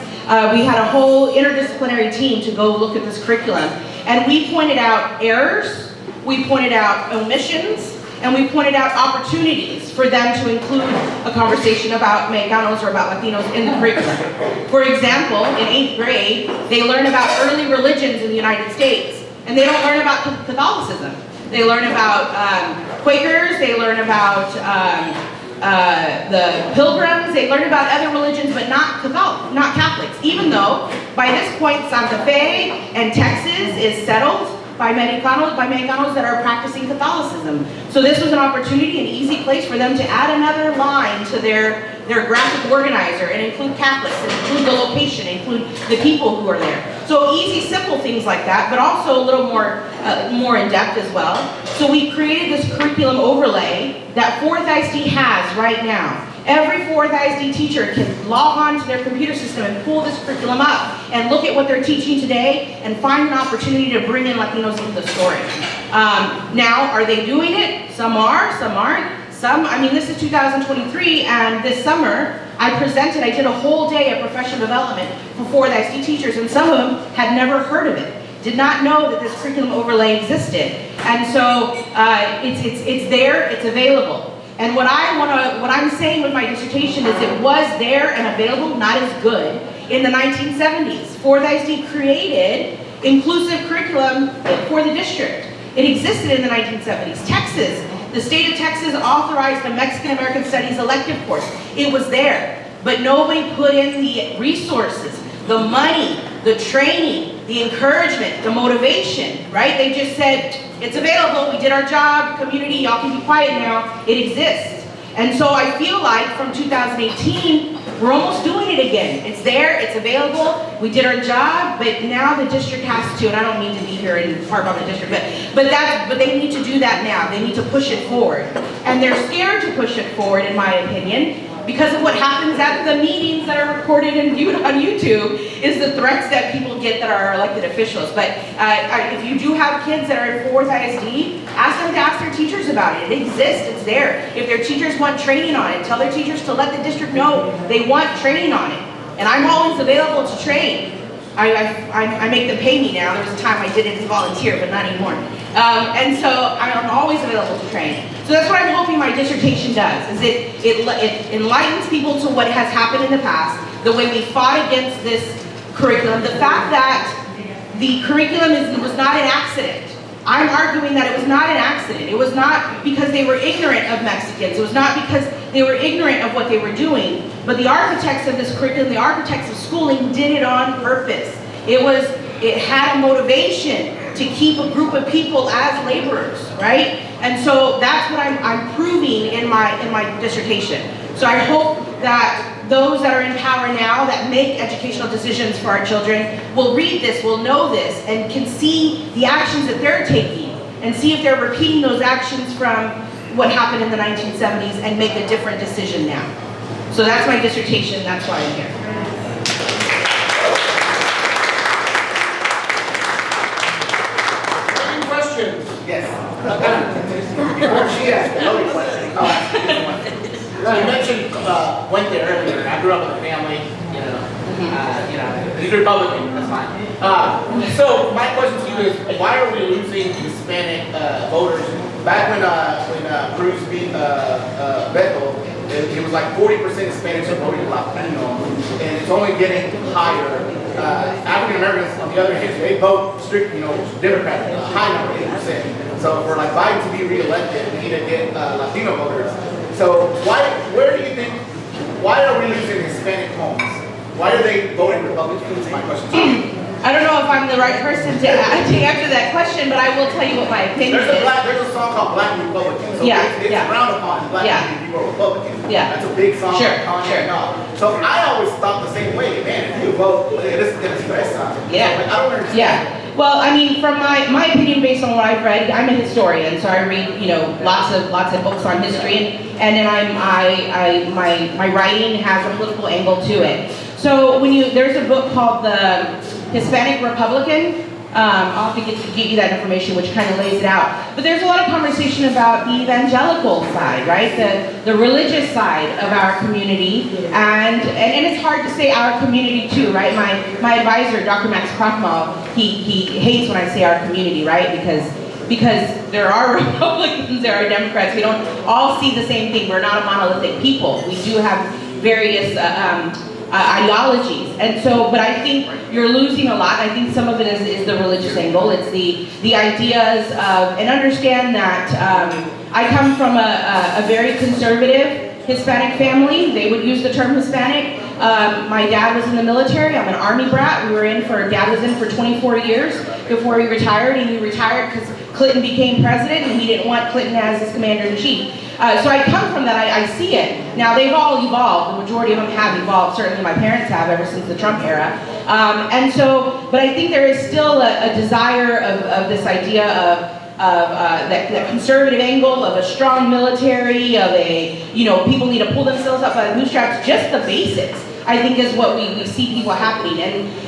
We had a whole interdisciplinary team to go look at this curriculum. And we pointed out errors, we pointed out omissions, and we pointed out opportunities for them to include a conversation about Mexicanos or about Latinos in the curriculum. For example, in 8th grade, they learn about early religions in the United States, and they don't learn about Catholicism. They learn about Quakers, they learn about the Pilgrims, they learn about other religions, but not Catholics, even though by this point Santa Fe and Texas is settled by Mexicanos that are practicing Catholicism. So this was an opportunity, an easy place for them to add another line to their graphic organizer and include Catholics, and include the location, include the people who are there. So easy, simple things like that, but also a little more in depth as well. So we created this curriculum overlay that Fort Worth ISD has right now. Every Fort Worth ISD teacher can log on to their computer system and pull this curriculum up and look at what they're teaching today and find an opportunity to bring in Latinos into the story. Now, are they doing it? Some are, some aren't. This is 2023, and this summer, I did a whole day of professional development for Fort Worth ISD teachers, and some of them had never heard of it, did not know that this curriculum overlay existed. And so it's there, it's available. And what I'm saying with my dissertation is it was there and available, not as good, in the 1970s. Fort Worth ISD created inclusive curriculum for the district. It existed in the 1970s. Texas, the state of Texas authorized a Mexican American Studies elective course. It was there, but nobody put in the resources, the money, the training, the encouragement, the motivation, right? They just said, it's available, we did our job, community, y'all can be quiet now, it exists. And so I feel like from 2018, we're almost doing it again. It's there, it's available, we did our job, but now the district has to, and I don't mean to be here and harp on the district, but they need to do that now. They need to push it forward. And they're scared to push it forward, in my opinion, because of what happens at the meetings that are recorded and viewed on YouTube, is the threats that people get that are elected officials. But if you do have kids that are in 4th ISD, ask them to ask their teachers about it. It exists, it's there. If their teachers want training on it, tell their teachers to let the district know they want training on it. And I'm always available to train. I make them pay me now. There was a time I didn't volunteer, but not anymore. And so I'm always available to train. So that's what I'm hoping my dissertation does, is it enlightens people to what has happened in the past, the way we fought against this curriculum, the fact that the curriculum was not an accident. I'm arguing that it was not an accident. It was not because they were ignorant of Mexicans. It was not because they were ignorant of what they were doing. But the architects of this curriculum, the architects of schooling, did it on purpose. It had a motivation to keep a group of people as laborers, right? And so that's what I'm proving in my dissertation. So I hope that those that are in power now that make educational decisions for our children will read this, will know this, and can see the actions that they're taking and see if they're repeating those actions from what happened in the 1970s and make a different decision now. So that's my dissertation, that's why I'm here. Any questions? Yes. Before she asked the other question, I'll ask you this one. You mentioned, went there earlier, I grew up in a family, he's Republican, that's fine. So my question to you is, why are we losing Hispanic voters? Back when Cruz beat Beto, it was like 40% Hispanics are voting Latino, and it's only getting higher. African Americans, on the other hand, they vote strict, Democrat, a high number, 8%. So for like Biden to be reelected, we need to get Latino voters. So why are we losing Hispanic homes? Why are they voting Republican? That's my question. I don't know if I'm the right person to answer that question, but I will tell you what my opinion is. There's a song called Black Republican. So it's frowned upon Black people are Republican. Yeah. That's a big song. Sure. So I always thought the same way, man, if you vote, it's stress on. Yeah. I don't understand. Yeah. Well, I mean, from my opinion, based on what I've read, I'm a historian, so I read, lots of books on history, and then my writing has a political angle to it. So there's a book called The Hispanic Republican. I'll have to get you that information, which kind of lays it out. But there's a lot of conversation about the evangelical side, right? The religious side of our community, and it's hard to say our community too, right? My advisor, Dr. Max Krochmal, he hates when I say our community, right? Because there are Republicans, there are Democrats. We don't all see the same thing. We're not a monolithic people. We do have various ideologies, and so, but I think you're losing a lot. I think some of it is the religious angle. It's the ideas of, and understand that I come from a very conservative Hispanic family. They would use the term Hispanic. My dad was in the military. I'm an Army brat. Dad was in for 24 years before he retired, and he retired because Clinton became president, and he didn't want Clinton as his commander-in-chief. So I come from that, I see it. Now they've all evolved, the majority of them have evolved, certainly my parents have ever since the Trump era. And so, but I think there is still a desire of this idea of that conservative angle of a strong military, of people need to pull themselves up by the bootstraps, just the basics, I think is what we see people happening.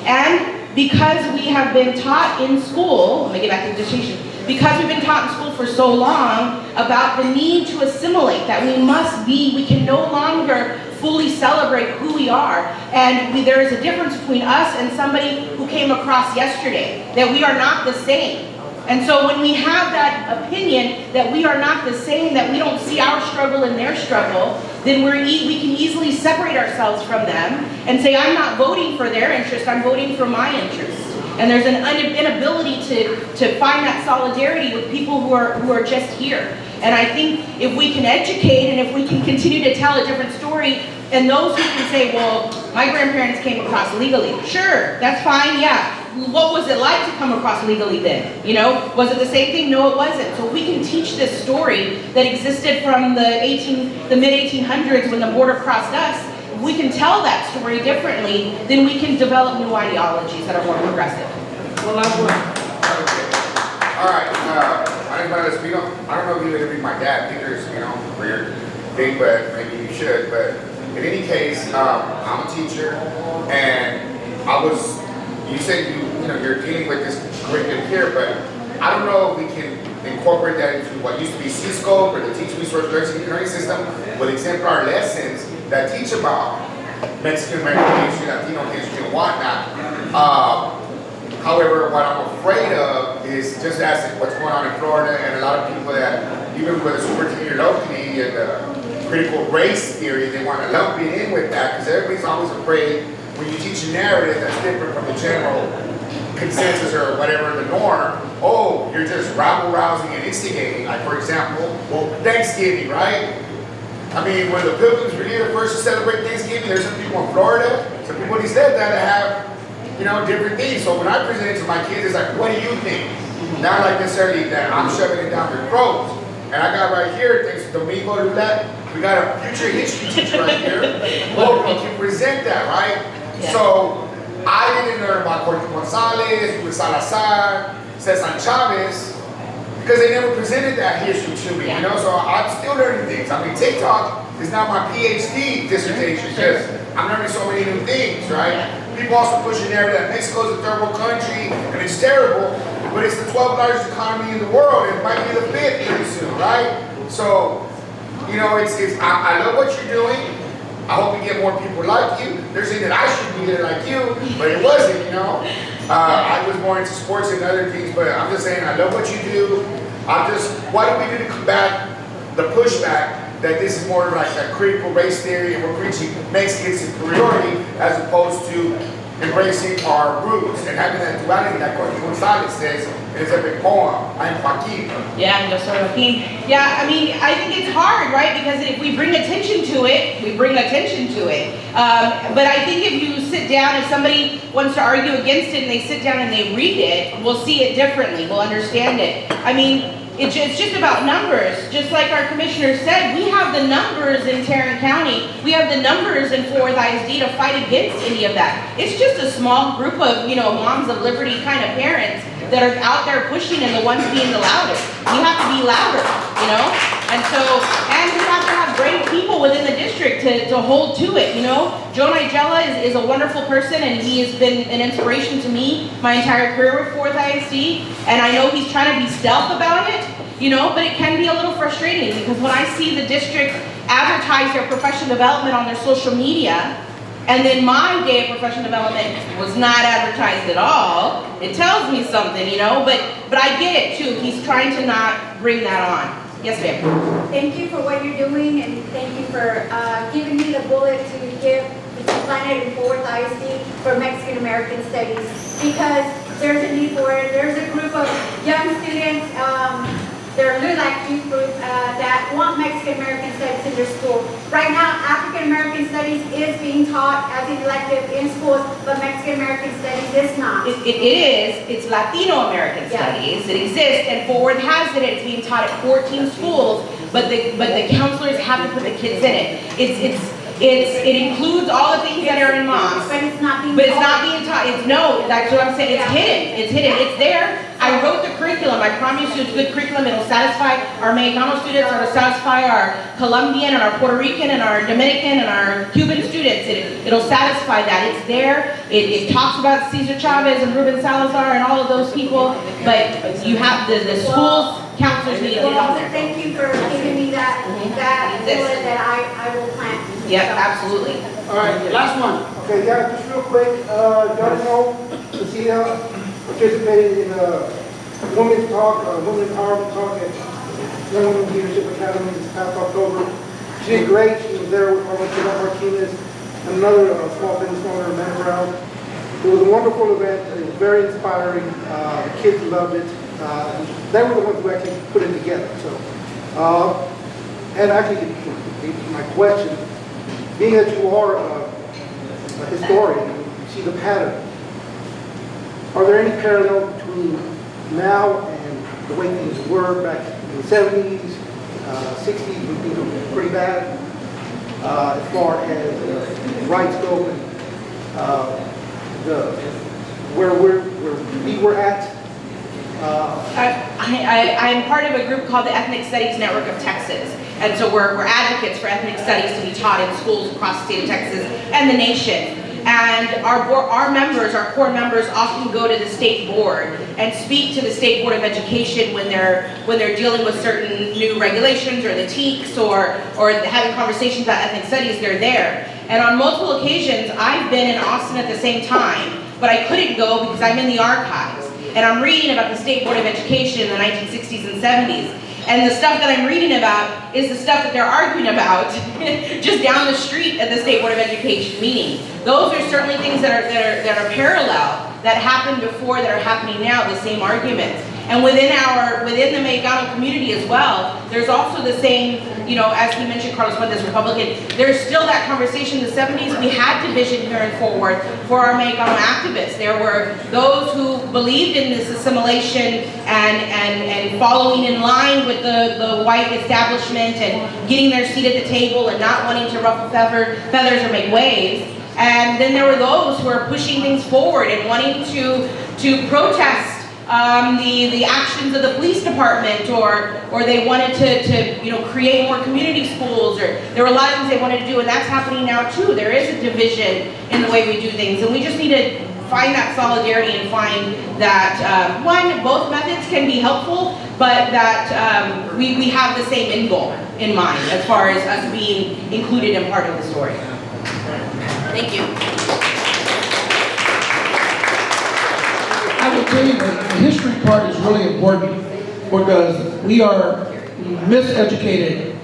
And because we have been taught in school, let me get back to the dissertation, because we've been taught in school for so long about the need to assimilate, that we can no longer fully celebrate who we are. And there is a difference between us and somebody who came across yesterday, that we are not the same. And so when we have that opinion that we are not the same, that we don't see our struggle and their struggle, then we can easily separate ourselves from them and say, I'm not voting for their interest, I'm voting for my interest. And there's an inability to find that solidarity with people who are just here. And I think if we can educate and if we can continue to tell a different story, and those who can say, well, my grandparents came across legally, sure, that's fine, yeah. what was it like to come across legally then? You know, was it the same thing? No, it wasn't. So if we can teach this story that existed from the mid-1800s when the border crossed us, if we can tell that story differently, then we can develop new ideologies that are more progressive. One last one. All right, my name is Latino. I don't know if you're gonna be my dad figures, you know, weird thing, but maybe you should. But in any case, I'm a teacher, and you said you're dealing with this curriculum here, but I don't know if we can incorporate that into what used to be C-Scope or the Teaching Resource Learning System with exemplar lessons that teach about Mexican American history, Latino history, and whatnot. However, what I'm afraid of is just as what's going on in Florida and a lot of people that, even with the superior locally and the critical race theory, they want to lump it in with that because everybody's always afraid when you teach a narrative that's different from the general consensus or whatever, the norm, oh, you're just rabble-rousing and instigating. Like, for example, well, Thanksgiving, right? I mean, when the Pilgrims were here first to celebrate Thanksgiving, there's some people in Florida, some people in East that have, different things. So when I present it to my kids, it's like, what do you think? Not like necessarily that I'm shoving it down their throats. And I got right here, thanks to Domingo LULAC, we got a future history teacher right here. Well, we can present that, right? Yeah. So I didn't learn about Jorge Gonzalez, Luis Salazar, Cesar Chavez, because they never presented that history to me, So I'm still learning things. I mean, TikTok is now my PhD dissertation because I'm learning so many new things, right? People also push a narrative that Mexico is a third world country and it's terrible, but it's the 12th largest economy in the world. It might be the 5th pretty soon, right? So, I love what you're doing. I hope you get more people like you. They're saying that I should be there like you, but it wasn't, I was more into sports and other things, but I'm just saying I love what you do. What do we do to combat the pushback that this is more like a critical race theory and we're preaching Mexican superiority as opposed to embracing our roots and having that duality that Jorge Gonzalez says in his epic poem, I'm Joaquin. Yeah, yo soy Joaquin. Yeah, I mean, I think it's hard, right? Because if we bring attention to it, we bring attention to it. But I think if you sit down, if somebody wants to argue against it and they sit down and they read it, we'll see it differently, we'll understand it. I mean, it's just about numbers. Just like our commissioner said, we have the numbers in Tarrant County. We have the numbers in Fort Worth ISD to fight against any of that. It's just a small group of, moms of liberty kind of parents that are out there pushing and the ones being the loudest. We have to be louder, And we have to have great people within the district to hold to it, Joe Nigella is a wonderful person and he has been an inspiration to me my entire career with Fort Worth ISD. And I know he's trying to be stealth about it, but it can be a little frustrating because when I see the district advertise their professional development on their social media, and then my day of professional development was not advertised at all, it tells me something, but I get it too. He's trying to not bring that on. Yes, ma'am. Thank you for what you're doing, and thank you for giving me the bullet to give the planet in Fort Worth ISD for Mexican American Studies, because there's a need for it. There's a group of young students, their LULAC youth group, that want Mexican American Studies in their school. Right now, African American Studies is being taught as an elective in schools, but Mexican American Studies is not. It is. It's Latino American Studies. It exists, and Fort Worth has it. It's being taught at 14 schools, but the counselors haven't put the kids in it. It includes all the things that are in mosques. But it's not being But it's not being taught. That's what I'm saying. It's hidden. It's hidden. It's there. I wrote the curriculum. I promise you it's good curriculum. It'll satisfy our Mexicano students. It'll satisfy our Colombian and our Puerto Rican and our Dominican and our Cuban students. It'll satisfy that. It's there. It talks about Cesar Chavez and Ruben Salazar and all of those people. But you have the schools, counselors need to get on there. Thank you for giving me that bullet that I will plant. Yep, absolutely. All right, last one. Okay, yeah, just real quick, y'all know Lucia participated in a women's talk, women empowerment talk at Young Women's Leadership Academy this past October. She did great. She was there with Marcela Martinez and another small business owner, Man Brown. It was a wonderful event. It was very inspiring. The kids loved it. They were the ones who actually put it together. So, and actually, my question, being that you are a historian, you see the pattern. Are there any parallel between now and the way things were back in the 70s, 60s, when things were pretty bad, as far as rights go, and where we were at? I'm part of a group called the Ethnic Studies Network of Texas. And so we're advocates for ethnic studies to be taught in schools across the state of Texas and the nation. And our members, our core members, often go to the state board and speak to the State Board of Education when they're dealing with certain new regulations or the TEKS or having conversations about ethnic studies. They're there. And on multiple occasions, I've been in Austin at the same time, but I couldn't go because I'm in the archives. And I'm reading about the State Board of Education in the 1960s and 70s. And the stuff that I'm reading about is the stuff that they're arguing about just down the street at the State Board of Education meeting. Those are certainly things that are parallel, that happened before, that are happening now, the same arguments. And within the Mexicano community as well, there's also the same, as he mentioned, Carlos Fuentes, Republican, there's still that conversation in the 70s. We had division here in Fort Worth for our Mexicano activists. There were those who believed in this assimilation and following in line with the white establishment and getting their seat at the table and not wanting to ruffle feathers or make waves. And then there were those who were pushing things forward and wanting to protest the actions of the police department, or they wanted to create more community schools, or there were a lot of things they wanted to do, and that's happening now too. There is a division in the way we do things, and we just need to find that solidarity and find that both methods can be helpful, but that we have the same end goal in mind as far as us being included in part of the story. Thank you. I will tell you that the history part is really important because we are miseducated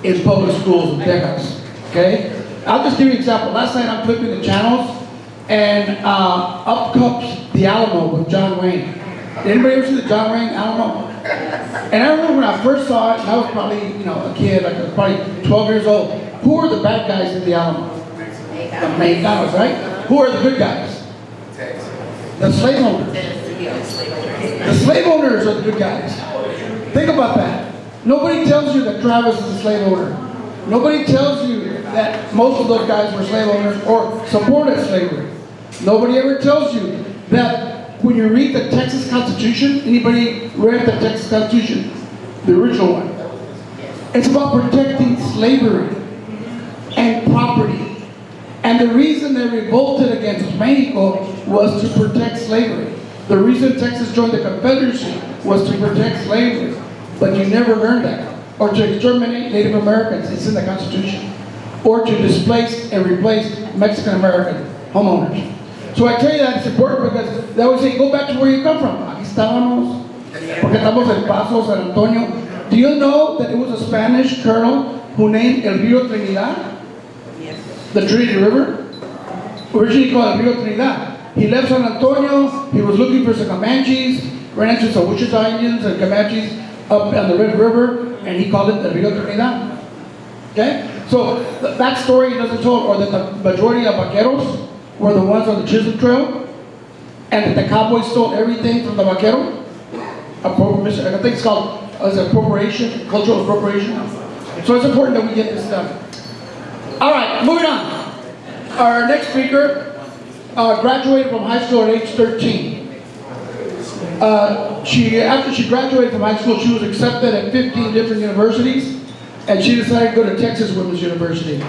in public schools in Texas, okay? I'll just give you an example. Last night I'm flipping the channels and up comes The Alamo with John Wayne. Did anybody ever see the John Wayne Alamo? And I remember when I first saw it, and I was probably, a kid, like I was probably 12 years old. Who are the bad guys in The Alamo? The Mexicanos, right? Who are the good guys? The slave owners. The slave owners are the good guys. Think about that. Nobody tells you that Travis is a slave owner. Nobody tells you that most of those guys were slave owners or supported slavery. Nobody ever tells you that when you read the Texas Constitution, anybody read the Texas Constitution? The original one. It's about protecting slavery and property. And the reason they revolted against Mexico was to protect slavery. The reason Texas joined the Confederacy was to protect slavery. But you never learned that. Or to exterminate Native Americans, it's in the Constitution. Or to displace and replace Mexican American homeowners. So I tell you that it's important because they always say, go back to where you come from. Aquí estábamos, porque estamos en Paso, San Antonio. Do you know that it was a Spanish colonel who named El Rio Trinidad? The Trinity River, originally called Rio Trinidad. He left San Antonio, he was looking for some Comanches, ran into some Wichita Indians and Comanches up on the Red River, and he called it the Rio Trinidad. Okay? So that story doesn't tell, or that the majority of vaqueros were the ones on the Chisholm Trail, and that the cowboys stole everything from the vaquero. I think it's called appropriation, cultural appropriation. So it's important that we get this stuff. All right, moving on. Our next speaker graduated from high school at age 13. After she graduated from high school, she was accepted at 15 different universities, and she decided to go to Texas Women's University,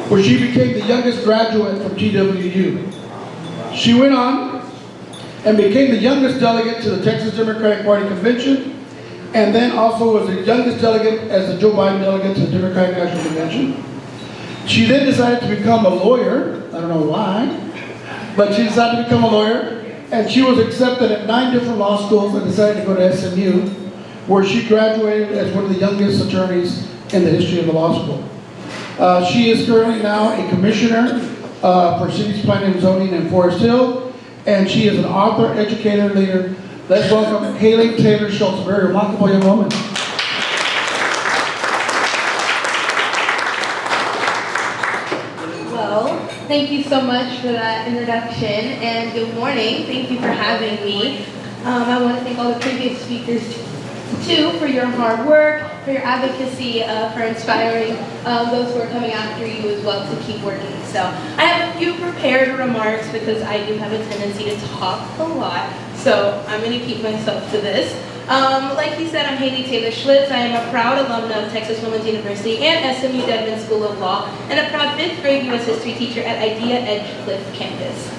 where she became the youngest graduate from TWU. She went on and became the youngest delegate to the Texas Democratic Party Convention, and then also was the youngest delegate as the Joe Biden delegate to the Democratic National Convention. She then decided to become a lawyer. I don't know why, but she decided to become a lawyer, and she was accepted at 9 different law schools and decided to go to SMU, where she graduated as one of the youngest attorneys in the history of the law school. She is currently now a commissioner for cities, planning and zoning in Forest Hill, and she is an author, educator, and leader. Let's welcome Haley Taylor Schultz, a very remarkable young woman. Thank you so much for that introduction, and good morning. Thank you for having me. I want to thank all the previous speakers too for your hard work, for your advocacy, for inspiring those who are coming after you as well to keep working. So I have a few prepared remarks because I do have a tendency to talk a lot, so I'm going to keep myself to this. Like he said, I'm Haley Taylor Schlitz. I am a proud alumna of Texas Women's University and SMU Dedman School of Law, and a proud 5th grade U.S. History teacher at IDEA Edgecliff campus.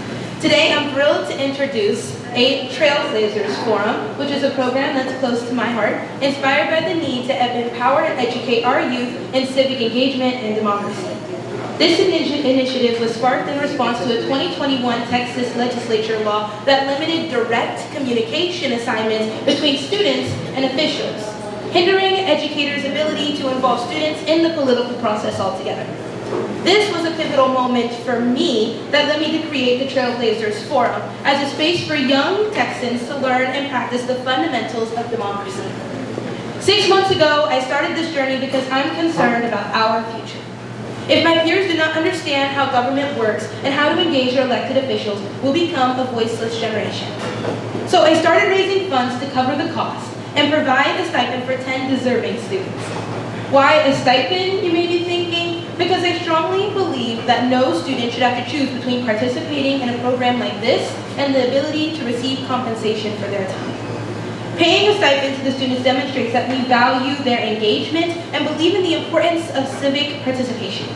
Today, I'm thrilled to introduce a Trailblazers Forum, which is a program that's close to my heart, inspired by the need to empower and educate our youth in civic engagement and democracy. This initiative was sparked in response to a 2021 Texas legislature law that limited direct communication assignments between students and officials, hindering educators' ability to involve students in the political process altogether. This was a pivotal moment for me that led me to create the Trailblazers Forum as a space for young Texans to learn and practice the fundamentals of democracy. 6 months ago, I started this journey because I'm concerned about our future. If my peers do not understand how government works and how to engage their elected officials, we'll become a voiceless generation. So I started raising funds to cover the cost and provide a stipend for 10 deserving students. Why a stipend, you may be thinking? Because I strongly believe that no student should have to choose between participating in a program like this and the ability to receive compensation for their time. Paying a stipend to the students demonstrates that we value their engagement and believe in the importance of civic participation.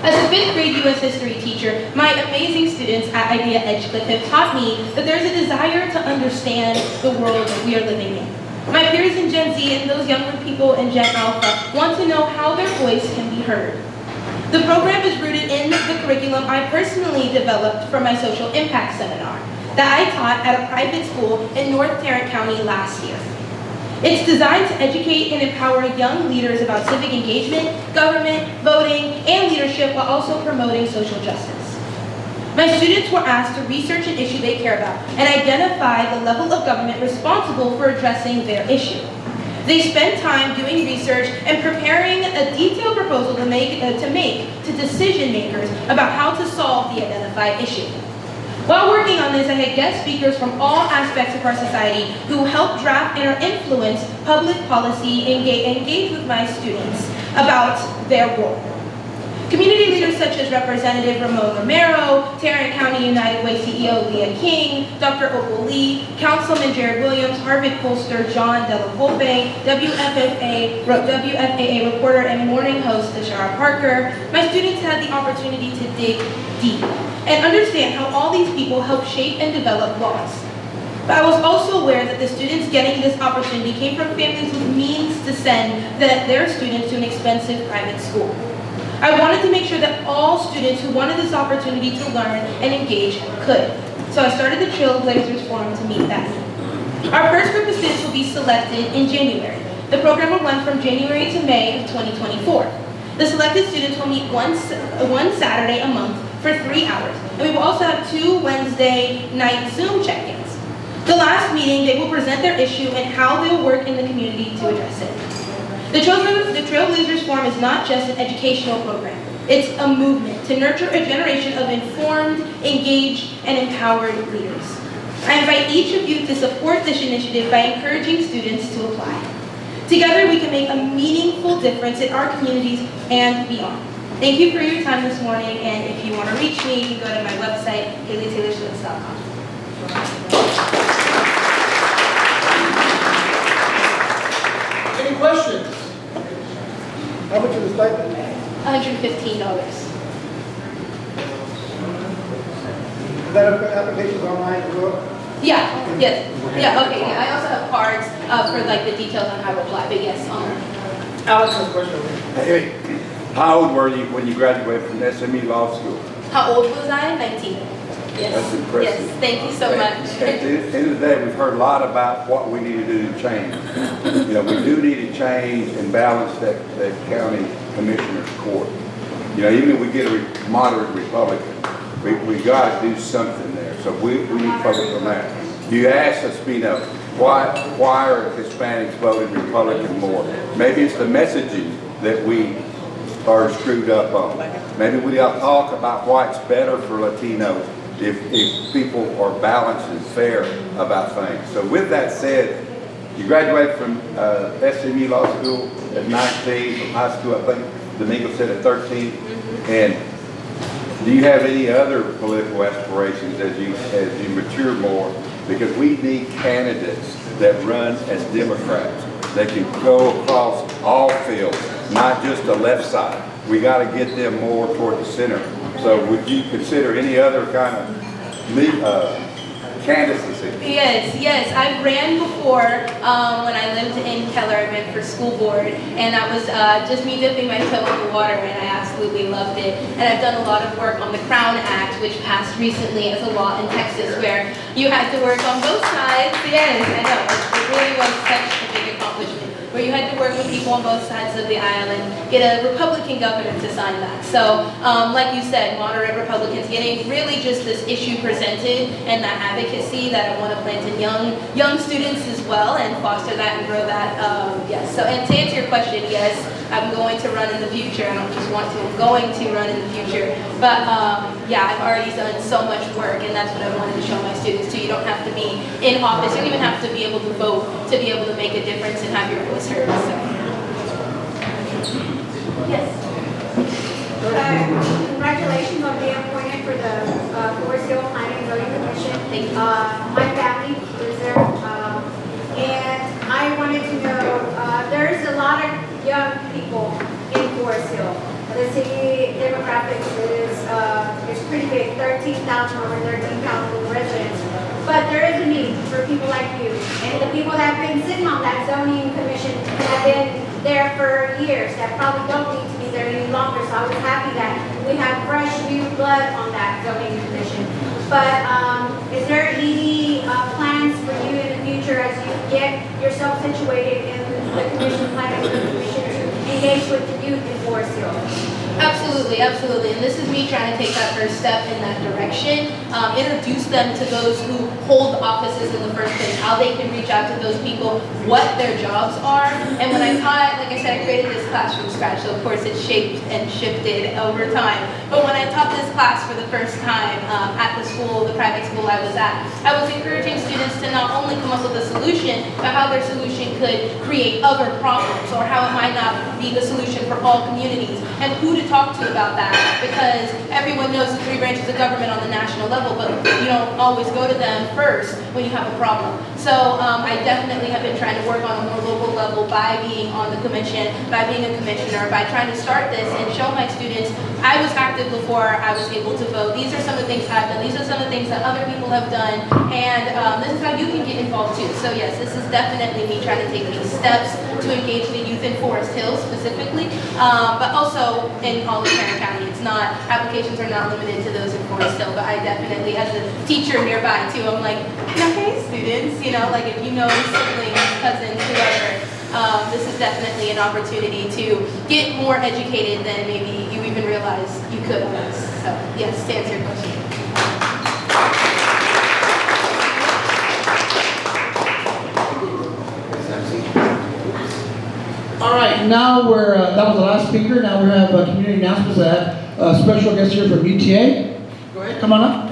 As a 5th grade U.S. History teacher, my amazing students at IDEA Edgecliff have taught me that there's a desire to understand the world that we are living in. My peers in Gen Z and those younger people in Gen Alpha want to know how their voice can be heard. The program is rooted in the curriculum I personally developed for my social impact seminar that I taught at a private school in North Tarrant County last year. It's designed to educate and empower young leaders about civic engagement, government, voting, and leadership while also promoting social justice. My students were asked to research an issue they care about and identify the level of government responsible for addressing their issue. They spent time doing research and preparing a detailed proposal to make to decision makers about how to solve the identified issue. While working on this, I had guest speakers from all aspects of our society who helped draft and or influence public policy and engage with my students about their role. Community leaders such as Representative Ramon Romero, Tarrant County United Way CEO Leah King, Dr. Opal Lee, Councilman Jared Williams, Harvard pollster John Della Volpe, WFAA reporter and morning host Tashara Parker, my students had the opportunity to dig deep and understand how all these people help shape and develop laws. But I was also aware that the students getting this opportunity came from families with means to send their students to an expensive private school. I wanted to make sure that all students who wanted this opportunity to learn and engage could. So I started the Trailblazers Forum to meet that need. Our first group of students will be selected in January. The program will run from January to May of 2024. The selected students will meet one Saturday a month for 3 hours. And we will also have 2 Wednesday night Zoom check-ins. The last meeting, they will present their issue and how they will work in the community to address it. The Trailblazers Forum is not just an educational program. It's a movement to nurture a generation of informed, engaged, and empowered leaders. I invite each of you to support this initiative by encouraging students to apply. Together, we can make a meaningful difference in our communities and beyond. Thank you for your time this morning, and if you want to reach me, you can go to my website, haleytaylorschlitz.com. Any questions? How much is the stipend? $115. Is that applications online as well? Yeah, yes. Yeah, okay, yeah. I also have cards for like the details on how to apply, but yes, Alex has a question over here. Hey, how old were you when you graduated from SMU Law School? How old was I? 19. Yes. That's impressive. Yes, thank you so much. At the end of the day, we've heard a lot about what we need to do to change. You know, we do need to change and balance that county commissioner's court. You know, even if we get a moderate Republican, we got to do something there. So we need to focus on that. You asked us, you know, why are Hispanics voting Republican more? Maybe it's the messaging that we are screwed up on. Maybe we ought to talk about why it's better for Latinos if people are balanced and fair about things. So with that said, you graduated from SMU Law School at 19, from high school, I think Domingo said at 13. And do you have any other political aspirations as you mature more? Because we need candidates that run as Democrats that can go across all fields, not just the left side. We got to get them more toward the center. So would you consider any other kind of candidacy? Yes, I've ran before when I lived in Keller. I ran for school board, and that was just me dipping my toe in the water, and I absolutely loved it. And I've done a lot of work on the Crown Act, which passed recently as a law in Texas, where you had to work on both sides. Yes, I know, it really was such a big accomplishment, where you had to work with people on both sides of the aisle and get a Republican governor to sign that. So, like you said, moderate Republicans getting really just this issue presented and that advocacy that I want to plant in young students as well and foster that and grow that. Yes. So, and to answer your question, yes, I'm going to run in the future. I don't just want to, I'm going to run in the future. But yeah, I've already done so much work, and that's what I wanted to show my students too. You don't have to be in office. You don't even have to be able to vote to be able to make a difference and have your voice heard. So. Yes. Congratulations on being appointed for the Forest Hill Planning and Zoning Commission. Thank you. My family is there, and I wanted to know, there's a lot of young people in Forest Hill. The city demographics is pretty big, 13,000, over 13,000 residents. But there is a need for people like you, and the people that have been sitting on that zoning commission have been there for years, that probably don't need to be there any longer. So I was happy that we have fresh new blood on that zoning commission. But is there any plans for you in the future as you get yourself situated in the commission, planning commission, to engage with the youth in Forest Hill? Absolutely, absolutely. And this is me trying to take that first step in that direction. Introduce them to those who hold offices in the first place, how they can reach out to those people, what their jobs are. And when I taught, like I said, I created this class from scratch, so of course it shaped and shifted over time. But when I taught this class for the first time at the school, the private school I was at, I was encouraging students to not only come up with a solution, but how their solution could create other problems, or how it might not be the solution for all communities, and who to talk to about that, because everyone knows the three branches of government on the national level, but you don't always go to them first when you have a problem. So I definitely have been trying to work on a more local level by being on the commission, by being a commissioner, by trying to start this and show my students I was active before I was able to vote. These are some of the things I've done. These are some of the things that other people have done, and this is how you can get involved too. So yes, this is definitely me trying to take these steps to engage the youth in Forest Hill specifically, but also in all of Tarrant County. It's not, applications are not limited to those in Forest Hill, but I definitely, as a teacher nearby too, I'm like, hey students, you know, like if you know siblings, cousins, whoever, this is definitely an opportunity to get more educated than maybe you even realize you could on this. So yes, to answer your question. All right, now that was the last speaker. Now we have community announcements. I have a special guest here from UTA. Go ahead, come on up.